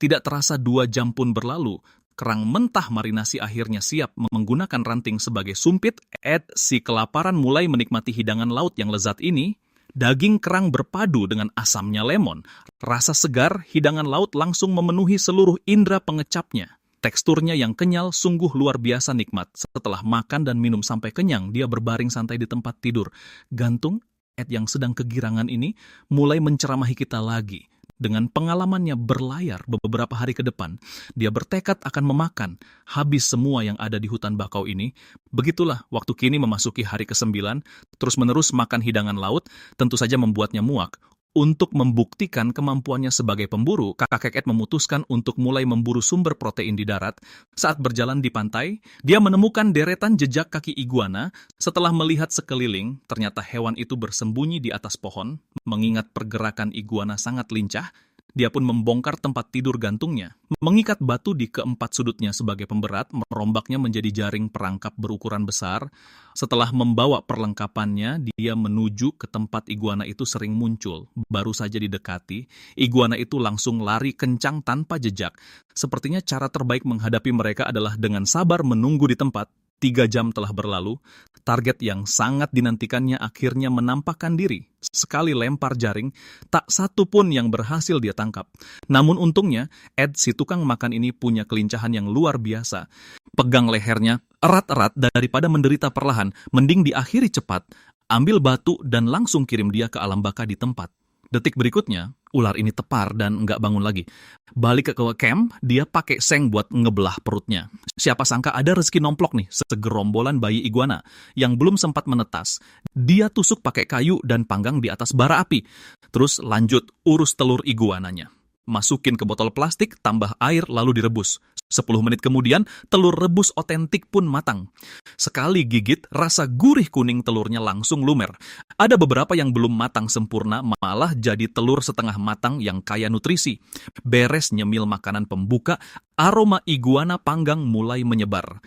Tidak terasa 2 jam pun berlalu. Kerang mentah marinasi akhirnya siap. Menggunakan ranting sebagai sumpit, Ed, si kelaparan, mulai menikmati hidangan laut yang lezat ini. Daging kerang berpadu dengan asamnya lemon. Rasa segar hidangan laut langsung memenuhi seluruh indera pengecapnya. Teksturnya yang kenyal sungguh luar biasa nikmat. Setelah makan dan minum sampai kenyang, dia berbaring santai di tempat tidur. Gantung, Ed yang sedang kegirangan ini mulai menceramahi kita lagi. Dengan pengalamannya berlayar beberapa hari ke depan, dia bertekad akan memakan habis semua yang ada di hutan bakau ini. Begitulah waktu kini memasuki hari ke-9, terus-menerus makan hidangan laut, tentu saja membuatnya muak. Untuk membuktikan kemampuannya sebagai pemburu, kakek Ed memutuskan untuk mulai memburu sumber protein di darat. Saat berjalan di pantai, dia menemukan deretan jejak kaki iguana. Setelah melihat sekeliling, ternyata hewan itu bersembunyi di atas pohon. Mengingat pergerakan iguana sangat lincah, Dia pun membongkar tempat tidur gantungnya, mengikat batu di keempat sudutnya sebagai pemberat, merombaknya menjadi jaring perangkap berukuran besar. Setelah membawa perlengkapannya, dia menuju ke tempat iguana itu sering muncul. Baru saja didekati, iguana itu langsung lari kencang tanpa jejak. Sepertinya cara terbaik menghadapi mereka adalah dengan sabar menunggu di tempat. 3 jam telah berlalu, target yang sangat dinantikannya akhirnya menampakkan diri. Sekali lempar jaring, tak satu pun yang berhasil dia tangkap. Namun untungnya, Ed si tukang makan ini punya kelincahan yang luar biasa. Pegang lehernya erat-erat daripada menderita perlahan, mending diakhiri cepat, ambil batu dan langsung kirim dia ke alam baka di tempat. Detik berikutnya, ular ini tepar dan nggak bangun lagi. Balik ke camp, dia pakai seng buat ngebelah perutnya. Siapa sangka ada rezeki nomplok nih, segerombolan bayi iguana yang belum sempat menetas. Dia tusuk pakai kayu dan panggang di atas bara api. Terus lanjut urus telur iguananya. Masukin ke botol plastik, tambah air lalu direbus. 10 menit kemudian, telur rebus otentik pun matang. Sekali gigit, rasa gurih kuning telurnya langsung lumer. Ada beberapa yang belum matang sempurna, malah jadi telur setengah matang yang kaya nutrisi. Beres nyemil makanan pembuka, aroma iguana panggang mulai menyebar.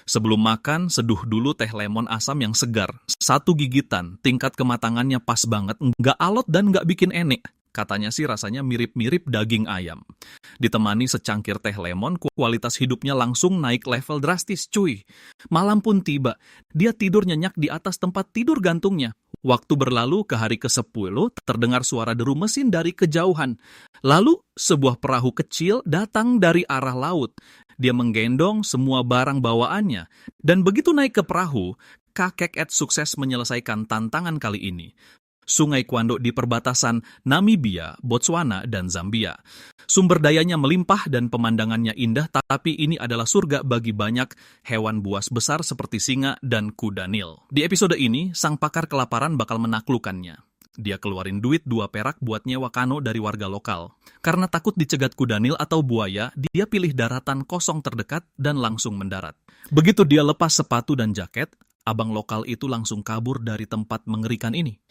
Sebelum makan, seduh dulu teh lemon asam yang segar. 1 gigitan, tingkat kematangannya pas banget, nggak alot dan nggak bikin enek. Katanya sih rasanya mirip-mirip daging ayam. Ditemani secangkir teh lemon, kualitas hidupnya langsung naik level drastis, cuy. Malam pun tiba, dia tidur nyenyak di atas tempat tidur gantungnya. Waktu berlalu ke hari ke-10, terdengar suara deru mesin dari kejauhan. Lalu, sebuah perahu kecil datang dari arah laut. Dia menggendong semua barang bawaannya. Dan begitu naik ke perahu, kakek Ed sukses menyelesaikan tantangan kali ini. Sungai Kwando di perbatasan Namibia, Botswana, dan Zambia. Sumber dayanya melimpah dan pemandangannya indah, tapi ini adalah surga bagi banyak hewan buas besar seperti singa dan kuda Nil. Di episode ini, sang pakar kelaparan bakal menaklukkannya. Dia keluarin duit 2 perak buat nyewa kano dari warga lokal. Karena takut dicegat kuda Nil atau buaya, dia pilih daratan kosong terdekat dan langsung mendarat. Begitu dia lepas sepatu dan jaket, abang lokal itu langsung kabur dari tempat mengerikan ini.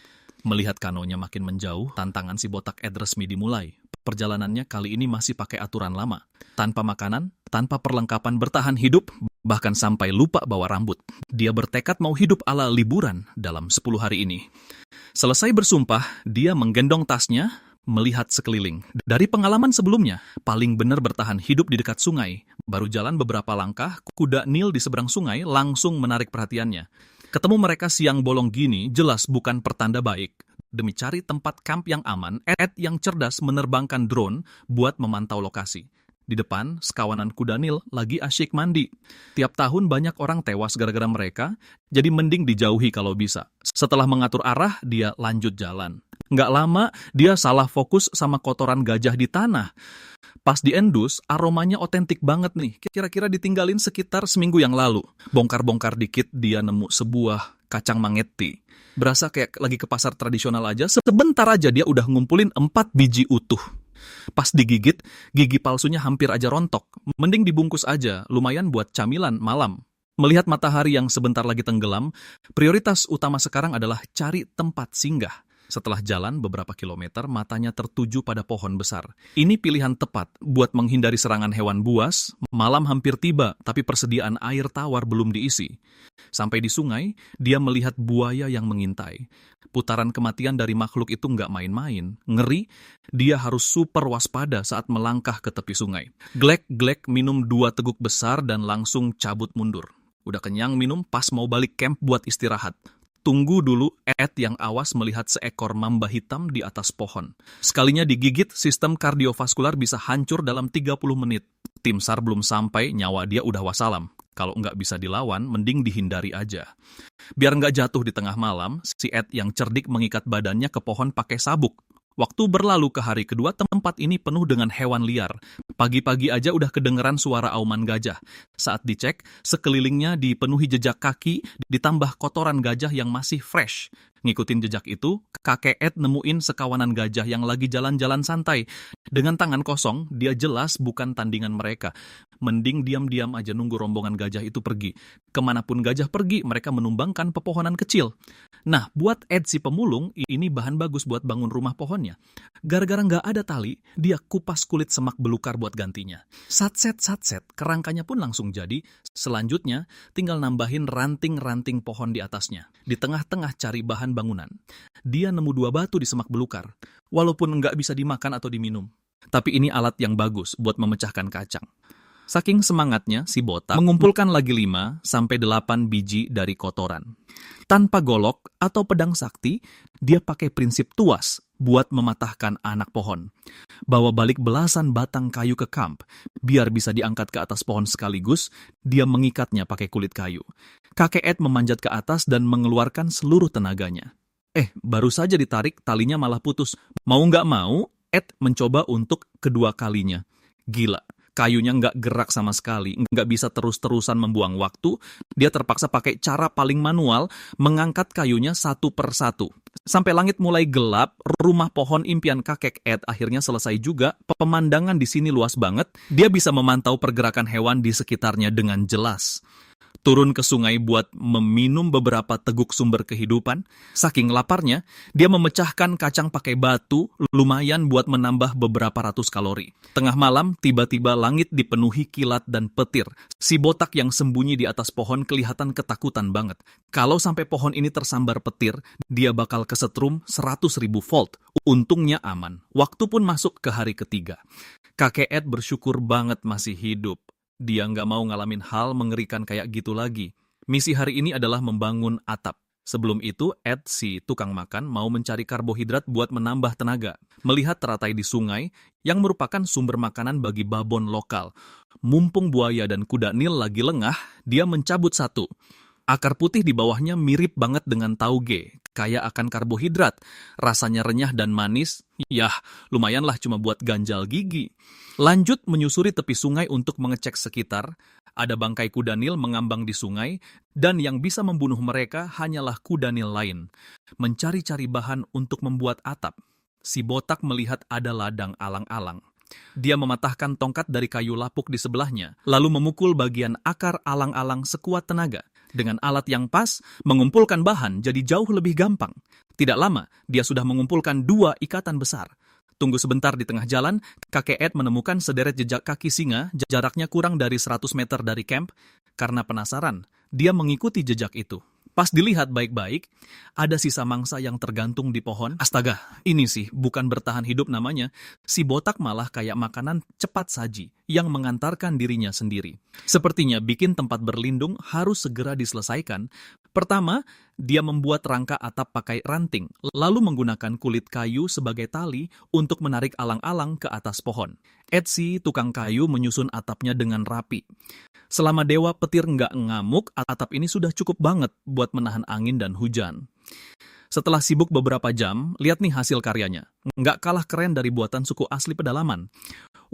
Melihat kanonya makin menjauh, tantangan si botak Ed resmi dimulai. Perjalanannya kali ini masih pakai aturan lama. Tanpa makanan, tanpa perlengkapan bertahan hidup, bahkan sampai lupa bawa rambut. Dia bertekad mau hidup ala liburan dalam 10 hari ini. Selesai bersumpah, dia menggendong tasnya, melihat sekeliling. Dari pengalaman sebelumnya, paling benar bertahan hidup di dekat sungai. Baru jalan beberapa langkah, kuda Nil di seberang sungai langsung menarik perhatiannya. Ketemu mereka siang bolong gini jelas bukan pertanda baik. Demi cari tempat kamp yang aman, Ed yang cerdas menerbangkan drone buat memantau lokasi. Di depan, sekawanan kuda Nil lagi asyik mandi. Tiap tahun banyak orang tewas gara-gara mereka, jadi mending dijauhi kalau bisa. Setelah mengatur arah, dia lanjut jalan. Nggak lama, dia salah fokus sama kotoran gajah di tanah. Pas diendus, aromanya otentik banget nih. Kira-kira ditinggalin sekitar seminggu yang lalu. Bongkar-bongkar dikit, dia nemu sebuah kacang mangeti. Berasa kayak lagi ke pasar tradisional aja, sebentar aja dia udah ngumpulin 4 biji utuh. Pas digigit, gigi palsunya hampir aja rontok. Mending dibungkus aja, lumayan buat camilan malam. Melihat matahari yang sebentar lagi tenggelam, prioritas utama sekarang adalah cari tempat singgah. Setelah jalan beberapa kilometer, matanya tertuju pada pohon besar. Ini pilihan tepat buat menghindari serangan hewan buas. Malam hampir tiba, tapi persediaan air tawar belum diisi. Sampai di sungai, dia melihat buaya yang mengintai. Putaran kematian dari makhluk itu nggak main-main. Ngeri, dia harus super waspada saat melangkah ke tepi sungai. Glek-glek minum 2 teguk besar dan langsung cabut mundur. Udah kenyang minum, pas mau balik camp buat istirahat. Tunggu dulu, Ed yang awas melihat seekor mamba hitam di atas pohon. Sekalinya digigit, sistem kardiovaskular bisa hancur dalam 30 menit. Tim SAR belum sampai, nyawa dia udah wassalam. Kalau nggak bisa dilawan, mending dihindari aja. Biar nggak jatuh di tengah malam, si Ed yang cerdik mengikat badannya ke pohon pakai sabuk. Waktu berlalu ke hari kedua, tempat ini penuh dengan hewan liar. Pagi-pagi aja udah kedengeran suara auman gajah. Saat dicek, sekelilingnya dipenuhi jejak kaki, ditambah kotoran gajah yang masih fresh. Ngikutin jejak itu, kakek Ed nemuin sekawanan gajah yang lagi jalan-jalan santai. Dengan tangan kosong, dia jelas bukan tandingan mereka. Mending diam-diam aja nunggu rombongan gajah itu pergi. Kemanapun gajah pergi, mereka menumbangkan pepohonan kecil. Nah, buat Ed si pemulung, ini bahan bagus buat bangun rumah pohonnya. Gara-gara nggak ada tali, dia kupas kulit semak belukar buat gantinya. Satset, kerangkanya pun langsung jadi. Selanjutnya, tinggal nambahin ranting-ranting pohon di atasnya. Di tengah-tengah cari bahan bangunan. Dia nemu 2 batu di semak belukar, walaupun nggak bisa dimakan atau diminum. Tapi ini alat yang bagus buat memecahkan kacang. Saking semangatnya, si botak mengumpulkan lagi 5-8 biji dari kotoran. Tanpa golok atau pedang sakti, dia pakai prinsip tuas buat mematahkan anak pohon. Bawa balik belasan batang kayu ke kamp, biar bisa diangkat ke atas pohon sekaligus, dia mengikatnya pakai kulit kayu. Kakek Ed memanjat ke atas dan mengeluarkan seluruh tenaganya. Baru saja ditarik, talinya malah putus. Mau nggak mau, Ed mencoba untuk kedua kalinya. Gila, kayunya nggak gerak sama sekali, nggak bisa terus-terusan membuang waktu. Dia terpaksa pakai cara paling manual, mengangkat kayunya satu per satu. Sampai langit mulai gelap, rumah pohon impian kakek Ed akhirnya selesai juga. Pemandangan di sini luas banget, dia bisa memantau pergerakan hewan di sekitarnya dengan jelas. Turun ke sungai buat meminum beberapa teguk sumber kehidupan. Saking laparnya, dia memecahkan kacang pakai batu, lumayan buat menambah beberapa ratus kalori. Tengah malam, tiba-tiba langit dipenuhi kilat dan petir. Si botak yang sembunyi di atas pohon kelihatan ketakutan banget. Kalau sampai pohon ini tersambar petir, dia bakal kesetrum 100.000 volt. Untungnya aman. Waktu pun masuk ke hari ketiga. Kakek Ed bersyukur banget masih hidup. Dia nggak mau ngalamin hal mengerikan kayak gitu lagi. Misi hari ini adalah membangun atap. Sebelum itu, Ed, si tukang makan, mau mencari karbohidrat buat menambah tenaga. Melihat teratai di sungai, yang merupakan sumber makanan bagi babon lokal. Mumpung buaya dan kuda Nil lagi lengah, dia mencabut satu. Akar putih di bawahnya mirip banget dengan tauge, kaya akan karbohidrat. Rasanya renyah dan manis, lumayanlah cuma buat ganjal gigi. Lanjut menyusuri tepi sungai untuk mengecek sekitar. Ada bangkai kuda Nil mengambang di sungai, dan yang bisa membunuh mereka hanyalah kuda Nil lain. Mencari-cari bahan untuk membuat atap. Si botak melihat ada ladang alang-alang. Dia mematahkan tongkat dari kayu lapuk di sebelahnya, lalu memukul bagian akar alang-alang sekuat tenaga. Dengan alat yang pas, mengumpulkan bahan jadi jauh lebih gampang. Tidak lama, dia sudah mengumpulkan 2 ikatan besar. Tunggu sebentar di tengah jalan, kakek Ed menemukan sederet jejak kaki singa, jaraknya kurang dari 100 meter dari camp. Karena penasaran, dia mengikuti jejak itu. Pas dilihat baik-baik, ada sisa mangsa yang tergantung di pohon. Astaga, ini sih bukan bertahan hidup namanya. Si botak malah kayak makanan cepat saji yang mengantarkan dirinya sendiri. Sepertinya bikin tempat berlindung harus segera diselesaikan. Pertama, dia membuat rangka atap pakai ranting, lalu menggunakan kulit kayu sebagai tali untuk menarik alang-alang ke atas pohon. Etsy, tukang kayu, menyusun atapnya dengan rapi. Selama dewa petir nggak ngamuk, atap ini sudah cukup banget buat menahan angin dan hujan. Setelah sibuk beberapa jam, lihat nih hasil karyanya. Nggak kalah keren dari buatan suku asli pedalaman.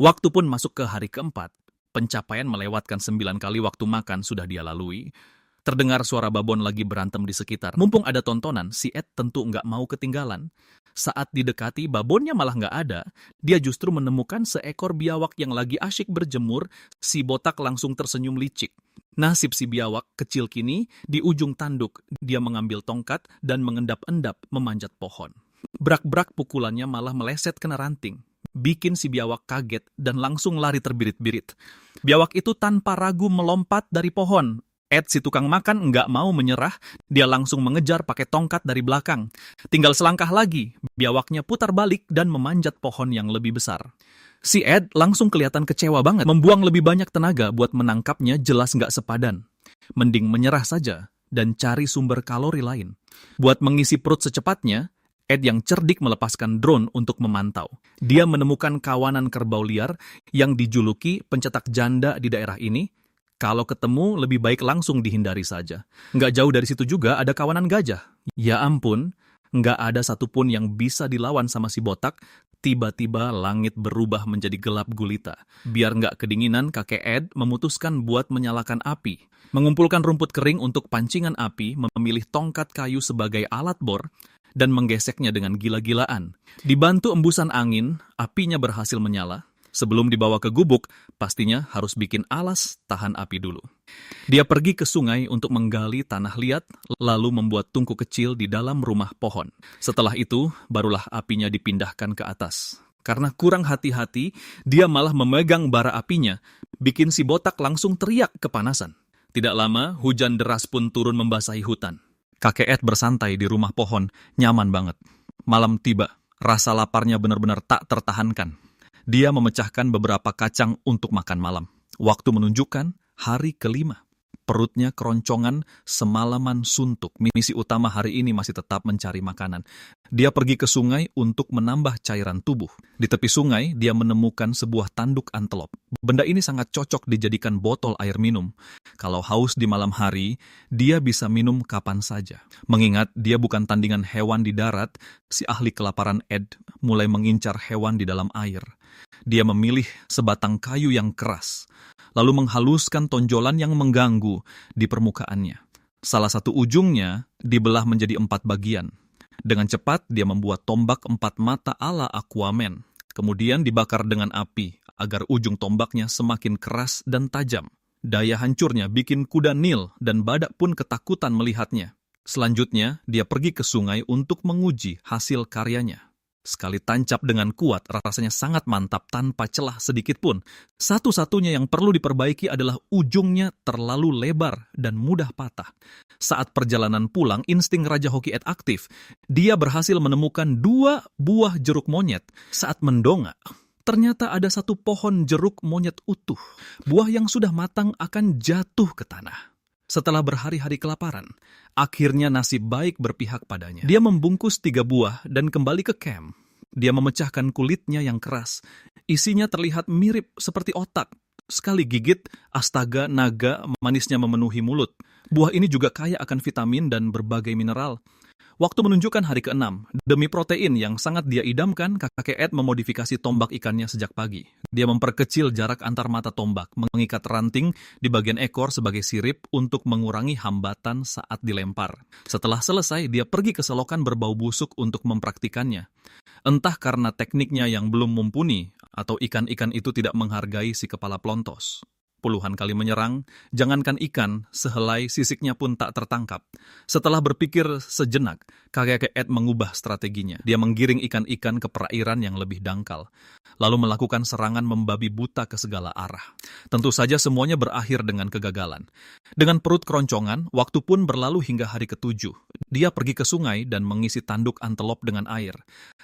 Waktu pun masuk ke hari keempat. Pencapaian melewatkan 9 kali waktu makan sudah dia lalui. Terdengar suara babon lagi berantem di sekitar. Mumpung ada tontonan, si Ed tentu nggak mau ketinggalan. Saat didekati, babonnya malah nggak ada. Dia justru menemukan seekor biawak yang lagi asyik berjemur. Si botak langsung tersenyum licik. Nasib si biawak kecil kini, di ujung tanduk, dia mengambil tongkat dan mengendap-endap memanjat pohon. Brak-brak pukulannya malah meleset kena ranting. Bikin si biawak kaget dan langsung lari terbirit-birit. Biawak itu tanpa ragu melompat dari pohon. Ed, si tukang makan, nggak mau menyerah. Dia langsung mengejar pakai tongkat dari belakang. Tinggal selangkah lagi, biawaknya putar balik dan memanjat pohon yang lebih besar. Si Ed langsung kelihatan kecewa banget. Membuang lebih banyak tenaga buat menangkapnya jelas nggak sepadan. Mending menyerah saja dan cari sumber kalori lain. Buat mengisi perut secepatnya, Ed yang cerdik melepaskan drone untuk memantau. Dia menemukan kawanan kerbau liar yang dijuluki pencetak janda di daerah ini. Kalau ketemu, lebih baik langsung dihindari saja. Nggak jauh dari situ juga ada kawanan gajah. Ya ampun, nggak ada satupun yang bisa dilawan sama si botak. Tiba-tiba langit berubah menjadi gelap gulita. Biar nggak kedinginan, kakek Ed memutuskan buat menyalakan api. Mengumpulkan rumput kering untuk pancingan api, memilih tongkat kayu sebagai alat bor, dan menggeseknya dengan gila-gilaan. Dibantu embusan angin, apinya berhasil menyala. Sebelum dibawa ke gubuk, pastinya harus bikin alas tahan api dulu. Dia pergi ke sungai untuk menggali tanah liat, lalu membuat tungku kecil di dalam rumah pohon. Setelah itu, barulah apinya dipindahkan ke atas. Karena kurang hati-hati, dia malah memegang bara apinya, bikin si botak langsung teriak kepanasan. Tidak lama, hujan deras pun turun membasahi hutan. Kakek Ed bersantai di rumah pohon, nyaman banget. Malam tiba, rasa laparnya benar-benar tak tertahankan. Dia memecahkan beberapa kacang untuk makan malam. Waktu menunjukkan hari kelima. Perutnya keroncongan, semalaman suntuk. Misi utama hari ini masih tetap mencari makanan. Dia pergi ke sungai untuk menambah cairan tubuh. Di tepi sungai, dia menemukan sebuah tanduk antelop. Benda ini sangat cocok dijadikan botol air minum. Kalau haus di malam hari, dia bisa minum kapan saja. Mengingat dia bukan tandingan hewan di darat, si ahli kelaparan Ed mulai mengincar hewan di dalam air. Dia memilih sebatang kayu yang keras, lalu menghaluskan tonjolan yang mengganggu di permukaannya. Salah satu ujungnya dibelah menjadi 4 bagian. Dengan cepat, dia membuat tombak 4 mata ala Aquaman. Kemudian dibakar dengan api, agar ujung tombaknya semakin keras dan tajam. Daya hancurnya bikin kuda Nil dan badak pun ketakutan melihatnya. Selanjutnya, dia pergi ke sungai untuk menguji hasil karyanya. Sekali tancap dengan kuat, rasanya sangat mantap tanpa celah sedikit pun. Satu-satunya yang perlu diperbaiki adalah ujungnya terlalu lebar dan mudah patah. Saat perjalanan pulang, insting Raja Hoki Ed aktif. Dia berhasil menemukan 2 buah jeruk monyet. Saat mendongak, ternyata ada 1 pohon jeruk monyet utuh. Buah yang sudah matang akan jatuh ke tanah. Setelah berhari-hari kelaparan, akhirnya nasib baik berpihak padanya. Dia membungkus 3 buah dan kembali ke camp. Dia memecahkan kulitnya yang keras. Isinya terlihat mirip seperti otak. Sekali gigit, astaga naga manisnya memenuhi mulut. Buah ini juga kaya akan vitamin dan berbagai mineral. Waktu menunjukkan hari ke-6, demi protein yang sangat dia idamkan, kakek Ed memodifikasi tombak ikannya sejak pagi. Dia memperkecil jarak antar mata tombak, mengikat ranting di bagian ekor sebagai sirip untuk mengurangi hambatan saat dilempar. Setelah selesai, dia pergi ke selokan berbau busuk untuk mempraktikannya. Entah karena tekniknya yang belum mumpuni, atau ikan-ikan itu tidak menghargai si kepala plontos. Puluhan kali menyerang, jangankan ikan, sehelai sisiknya pun tak tertangkap. Setelah berpikir sejenak, kakek Ed mengubah strateginya. Dia menggiring ikan-ikan ke perairan yang lebih dangkal, lalu melakukan serangan membabi buta ke segala arah. Tentu saja semuanya berakhir dengan kegagalan. Dengan perut keroncongan, waktu pun berlalu hingga hari ke-7. Dia pergi ke sungai dan mengisi tanduk antelop dengan air,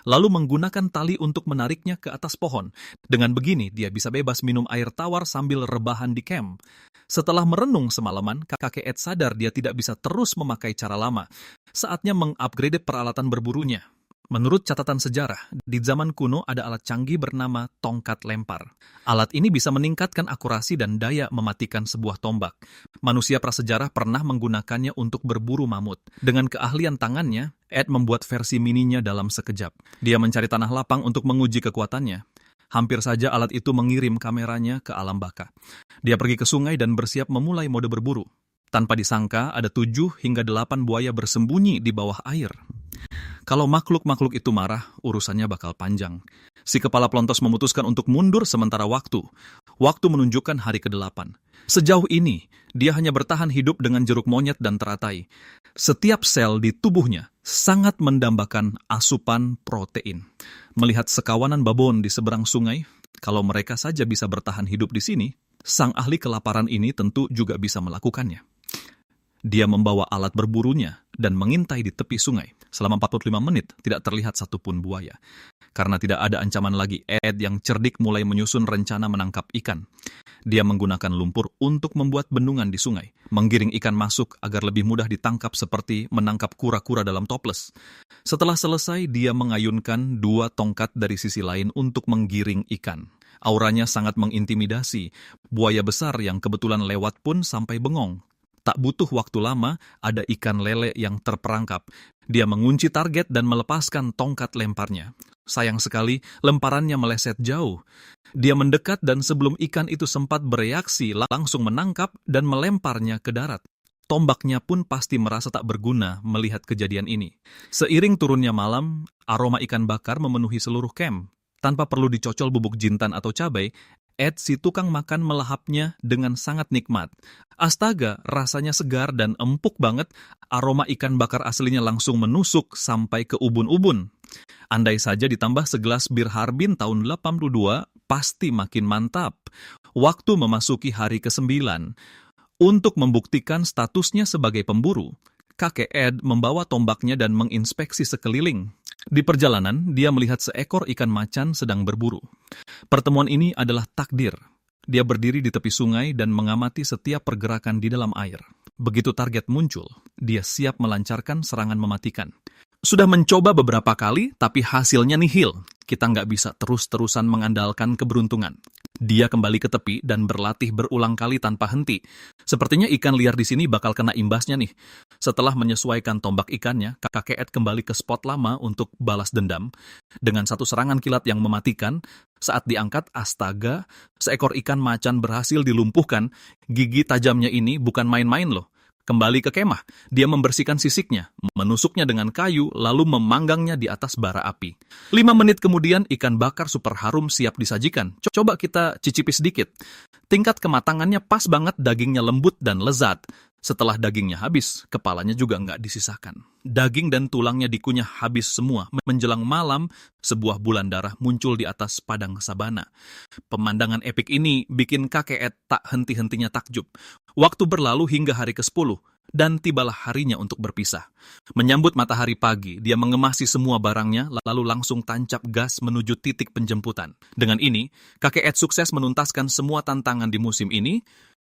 lalu menggunakan tali untuk menariknya ke atas pohon. Dengan begini, dia bisa bebas minum air tawar sambil rebahan di camp. Setelah merenung semalaman, kakek Ed sadar dia tidak bisa terus memakai cara lama. Saatnya mengupgrade peralatan berburunya. Menurut catatan sejarah, di zaman kuno ada alat canggih bernama tongkat lempar. Alat ini bisa meningkatkan akurasi dan daya mematikan sebuah tombak. Manusia prasejarah pernah menggunakannya untuk berburu mamut. Dengan keahlian tangannya, Ed membuat versi mininya dalam sekejap. Dia mencari tanah lapang untuk menguji kekuatannya. Hampir saja alat itu mengirim kameranya ke alam baka. Dia pergi ke sungai dan bersiap memulai mode berburu. Tanpa disangka, ada 7 hingga 8 buaya bersembunyi di bawah air. Kalau makhluk-makhluk itu marah, urusannya bakal panjang. Si kepala plontos memutuskan untuk mundur sementara waktu. Waktu menunjukkan hari ke-8. Sejauh ini, dia hanya bertahan hidup dengan jeruk monyet dan teratai. Setiap sel di tubuhnya sangat mendambakan asupan protein. Melihat sekawanan babon di seberang sungai, kalau mereka saja bisa bertahan hidup di sini, sang ahli kelaparan ini tentu juga bisa melakukannya. Dia membawa alat berburunya dan mengintai di tepi sungai. Selama 45 menit tidak terlihat satupun buaya. Karena tidak ada ancaman lagi, Ed yang cerdik mulai menyusun rencana menangkap ikan. Dia menggunakan lumpur untuk membuat bendungan di sungai, menggiring ikan masuk agar lebih mudah ditangkap seperti menangkap kura-kura dalam toples. Setelah selesai, dia mengayunkan 2 tongkat dari sisi lain untuk menggiring ikan. Auranya sangat mengintimidasi. Buaya besar yang kebetulan lewat pun sampai bengong. Tak butuh waktu lama, ada ikan lele yang terperangkap. Dia mengunci target dan melepaskan tongkat lemparnya. Sayang sekali, lemparannya meleset jauh. Dia mendekat dan sebelum ikan itu sempat bereaksi, langsung menangkap dan melemparnya ke darat. Tombaknya pun pasti merasa tak berguna melihat kejadian ini. Seiring turunnya malam, aroma ikan bakar memenuhi seluruh camp. Tanpa perlu dicocol bubuk jintan atau cabai, Ed si tukang makan melahapnya dengan sangat nikmat. Astaga, rasanya segar dan empuk banget, aroma ikan bakar aslinya langsung menusuk sampai ke ubun-ubun. Andai saja ditambah segelas bir Harbin tahun 82, pasti makin mantap. Waktu memasuki hari ke-9. Untuk membuktikan statusnya sebagai pemburu, kakek Ed membawa tombaknya dan menginspeksi sekeliling. Di perjalanan, dia melihat seekor ikan macan sedang berburu. Pertemuan ini adalah takdir. Dia berdiri di tepi sungai dan mengamati setiap pergerakan di dalam air. Begitu target muncul, dia siap melancarkan serangan mematikan. Sudah mencoba beberapa kali, tapi hasilnya nihil. Kita nggak bisa terus-terusan mengandalkan keberuntungan. Dia kembali ke tepi dan berlatih berulang kali tanpa henti. Sepertinya ikan liar di sini bakal kena imbasnya nih. Setelah menyesuaikan tombak ikannya, kakek Ed kembali ke spot lama untuk balas dendam. Dengan satu serangan kilat yang mematikan, saat diangkat, astaga, seekor ikan macan berhasil dilumpuhkan. Gigi tajamnya ini bukan main-main loh. Kembali ke kemah, dia membersihkan sisiknya, menusuknya dengan kayu, lalu memanggangnya di atas bara api. 5 menit kemudian, ikan bakar super harum siap disajikan. Coba kita cicipi sedikit. Tingkat kematangannya pas banget, dagingnya lembut dan lezat. Setelah dagingnya habis, kepalanya juga nggak disisakan. Daging dan tulangnya dikunyah habis semua. Menjelang malam, sebuah bulan darah muncul di atas padang sabana. Pemandangan epik ini bikin kakek Ed tak henti-hentinya takjub. Waktu berlalu hingga hari ke-10, dan tibalah harinya untuk berpisah. Menyambut matahari pagi, dia mengemasi semua barangnya, lalu langsung tancap gas menuju titik penjemputan. Dengan ini, kakek Ed sukses menuntaskan semua tantangan di musim ini.